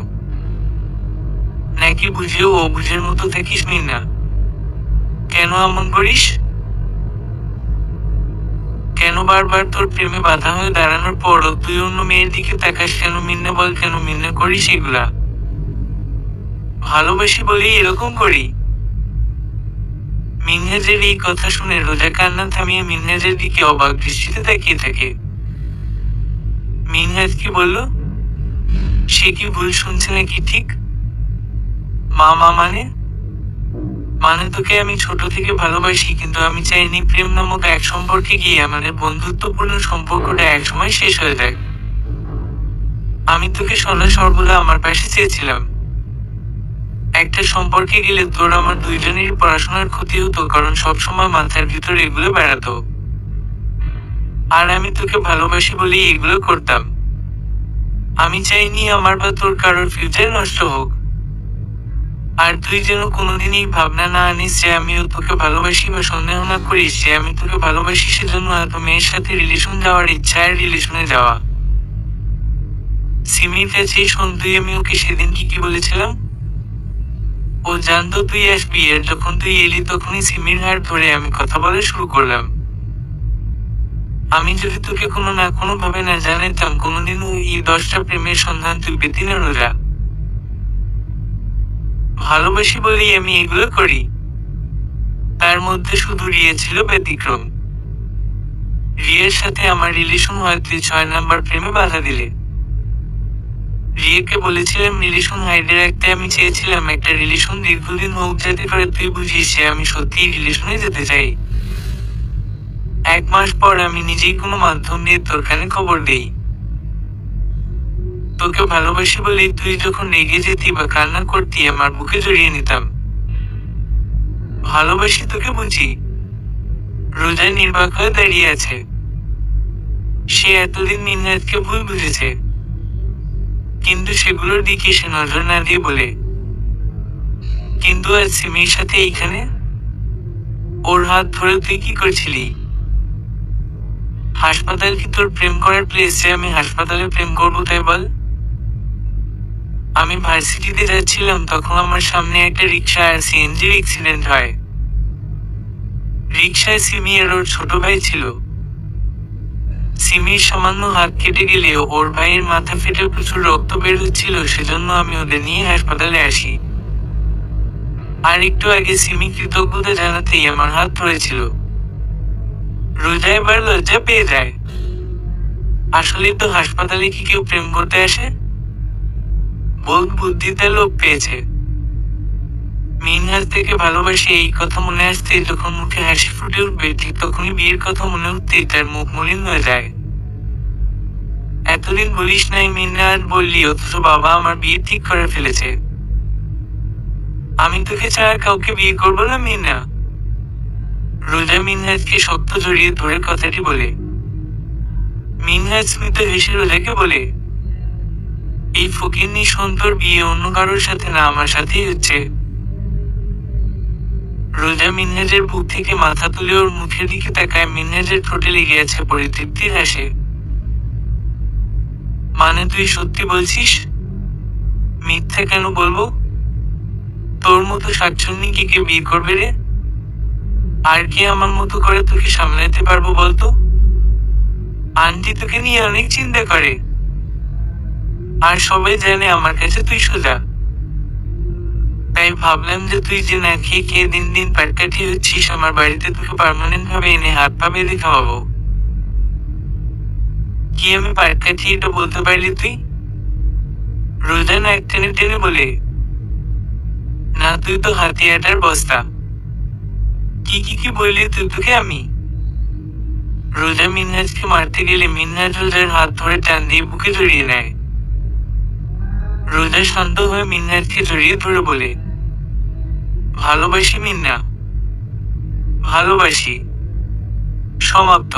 নাকি বুঝেও অবুঝের মতো থাকিস মিন্না? কেন এমন করিস? কেন বারবার তোর প্রেমে বাধা হয়ে দাঁড়ানোর পরও তুই অন্য মেয়ের দিকে তাকাস কেন মিন্না? বল কেন মিন্না করিস এগুলা? ভালোবাসি বলেই এরকম করি। মিনহাজের এই কথা শুনে রোজা কান্না থামিয়ে মিনহাজের দিকে অবাক দৃষ্টিতে তাকিয়ে থাকে। মিনহাজ কি বলল? সে কি ভুল শুনছে নাকি ঠিক? মামা মানে? মানে তোকে আমি ছোট থেকে ভালোবাসি, কিন্তু আমি চাইনি প্রেম নামক এক সম্পর্কে গিয়ে আমাদের বন্ধুত্বপূর্ণ সম্পর্কটা একসময় শেষ হয়ে যায়। আমি তোকে সদা সর্বদা আমার পাশে চেয়েছিলাম। একটা সম্পর্কে গেলে তোর আমার দুইজনেরই পড়াশোনার ক্ষতি হতো, কারণ সবসময় মাথার ভিতর এগুলো বেড়াতো। আর আমি তোকে ভালোবাসি বলেই এগুলো করতাম। আমি চাইনি আমার বা তোর কারোর ফিউচার নষ্ট হোক। আর তুই যেন কোনোদিনই ভাবনা না আনিস যে আমিও তোকে ভালোবাসি, বা সন্দেহ না করিস যে আমি তোকে ভালোবাসি সেজন্য এত মেয়ের সাথে রিলেশন যাওয়ার ইচ্ছা আর রিলেশনে যাওয়া। সিমির কাছেই শোন, তুই আমি ওকে সেদিন কি বলেছিলাম। ও জানতো তুই আসবি, আর যখন তুই এলি তখনই সিমির হাত ধরে আমি কথা বলা শুরু করলাম। আমি যদি তোকে কোনো না কোনো ভাবে না জানাতাম, কোনোদিনও এই 10টা প্রেমের সন্ধান তুই পেতি না রোজা। ভালোবাসি বলেই আমি এগুলো করি। তার মধ্যে শুধু রিয়া ছিল ব্যতিক্রম। রিয়ার সাথে আমার রিলেশন হয় তুই 6 নাম্বার প্রেমে বাধা দিলে। রিয়াকে বলেছিলাম রিলেশন হাইডে রাখতে, আমি চেয়েছিলাম একটা রিলেশন দীর্ঘদিন হোক, যাতে করে তুই বুঝিস যে আমি সত্যিই রিলেশনে যেতে চাই। 1 মাস পর আমি নিজেই কোনো মাধ্যম দিয়ে তোর কানে খবর দেই। তোকে ভালোবাসি বলেই তুই যখন রেগে যেতি বা কান্না করতি আমার বুকে জড়িয়ে নিতাম। ভালোবাসি তোকে বুঝি। রোজা নির্বাক হয়ে দাঁড়িয়ে আছে। সে এতদিন মিনহাজকে ভুল বুঝেছে, কিন্তু সেগুলোর দিকে সে নজর না দিয়ে বলে, কিন্তু আজ সিমির সাথে এইখানে ওর হাত ধরে তুই কি করছিলি? হাসপাতাল কি তোর প্রেম করার প্লেস যে আমি হাসপাতালে প্রেম করবো তাই বল? আমি ভার্সিটিতে যাচ্ছিলাম, তখন আমার সামনে একটা রিক্সা আর সিএনজির অ্যাক্সিডেন্ট হয়। রিক্সায় সিমি আর ওর ছোট ভাই ছিল। সিমির সামান্য হাত কেটে গেলেও ওর ভাইয়ের মাথা ফেটে প্রচুর রক্ত বের হচ্ছিল, সেজন্য আমি ওদের নিয়ে হাসপাতালে আসি। আর একটু আগে সিমি কৃতজ্ঞতা জানাতেই আমার হাত ধরেছিল। রোজা এবার লজ্জা পেয়ে যায়। আসলে তো হাসপাতালে কি কেউ প্রেম করতে আসে? বোধ বুদ্ধিতে লোভ পেয়েছে। মিনহাজ থেকে ভালোবাসি এই কথা মনে আসতেই যখন মুখে হাসি ফুটে উঠবে, ঠিক তখনই বিয়ের কথা মনে উঠতেই তার মুখ মলিন হয়ে যায়। এতদিন বলিস নাই মিনহাজ বললি, অথচ বাবা আমার বিয়ে ঠিক করে ফেলেছে। আমি তোকে ছাড়া কাউকে বিয়ে করবো না মিনা। রোজা মিনহাজকে শক্ত জড়িয়ে ধরে কথাটি বলে। মিনহাজ স্মিত হেসে রোজাকে বলে, এই ফকিন্নি সন্তর বিয়ে অন্য কারোর সাথে না, আমার সাথেই হচ্ছে। রোজা মিনহাজের বুক থেকে মাথা তুলে ওর মুখের দিকে তাকায়। মিনহাজের ঠোঁটে লেগে আছে পরিতৃপ্তির হাসি। মানে তুই সত্যি বলছিস? মিথ্যা কেন বলবো? তোর মতো শাকচুন্নি কে বিয়ে করবে রে? আর কে আমার মতো করে তোকে সামলাতে পারবো বলতো? আন্টি তোকে নিয়ে অনেক চিন্তা করে, আর সবাই জানে আমার কাছে তুই সোজা। তাই ভাবলাম যে তুই যে না খেয়ে খেয়ে দিন দিন পাটকাঠি হচ্ছিস, আমার বাড়িতে তোকে পার্মানেন্ট ভাবে এনে হাত পা বেঁধে খাওয়াবো। কি আমি পাটকাঠি এটা বলতে পারলি তুই? রোজা নাক টেনে টেনে বলে, না তুই তো হাতিয়াটার বস্তা। কি বললি তুই? তোকে আমি? রোজা মিনহাজকে মারতে গেলে মিনহাজ রোজার হাত ধরে টান দিয়ে বুকে জড়িয়ে নেয়। রোজা শান্ত হয়ে মিনহাজকে জড়িয়ে ধরে বলে, ভালোবাসি মিন্না, ভালোবাসি। সমাপ্ত।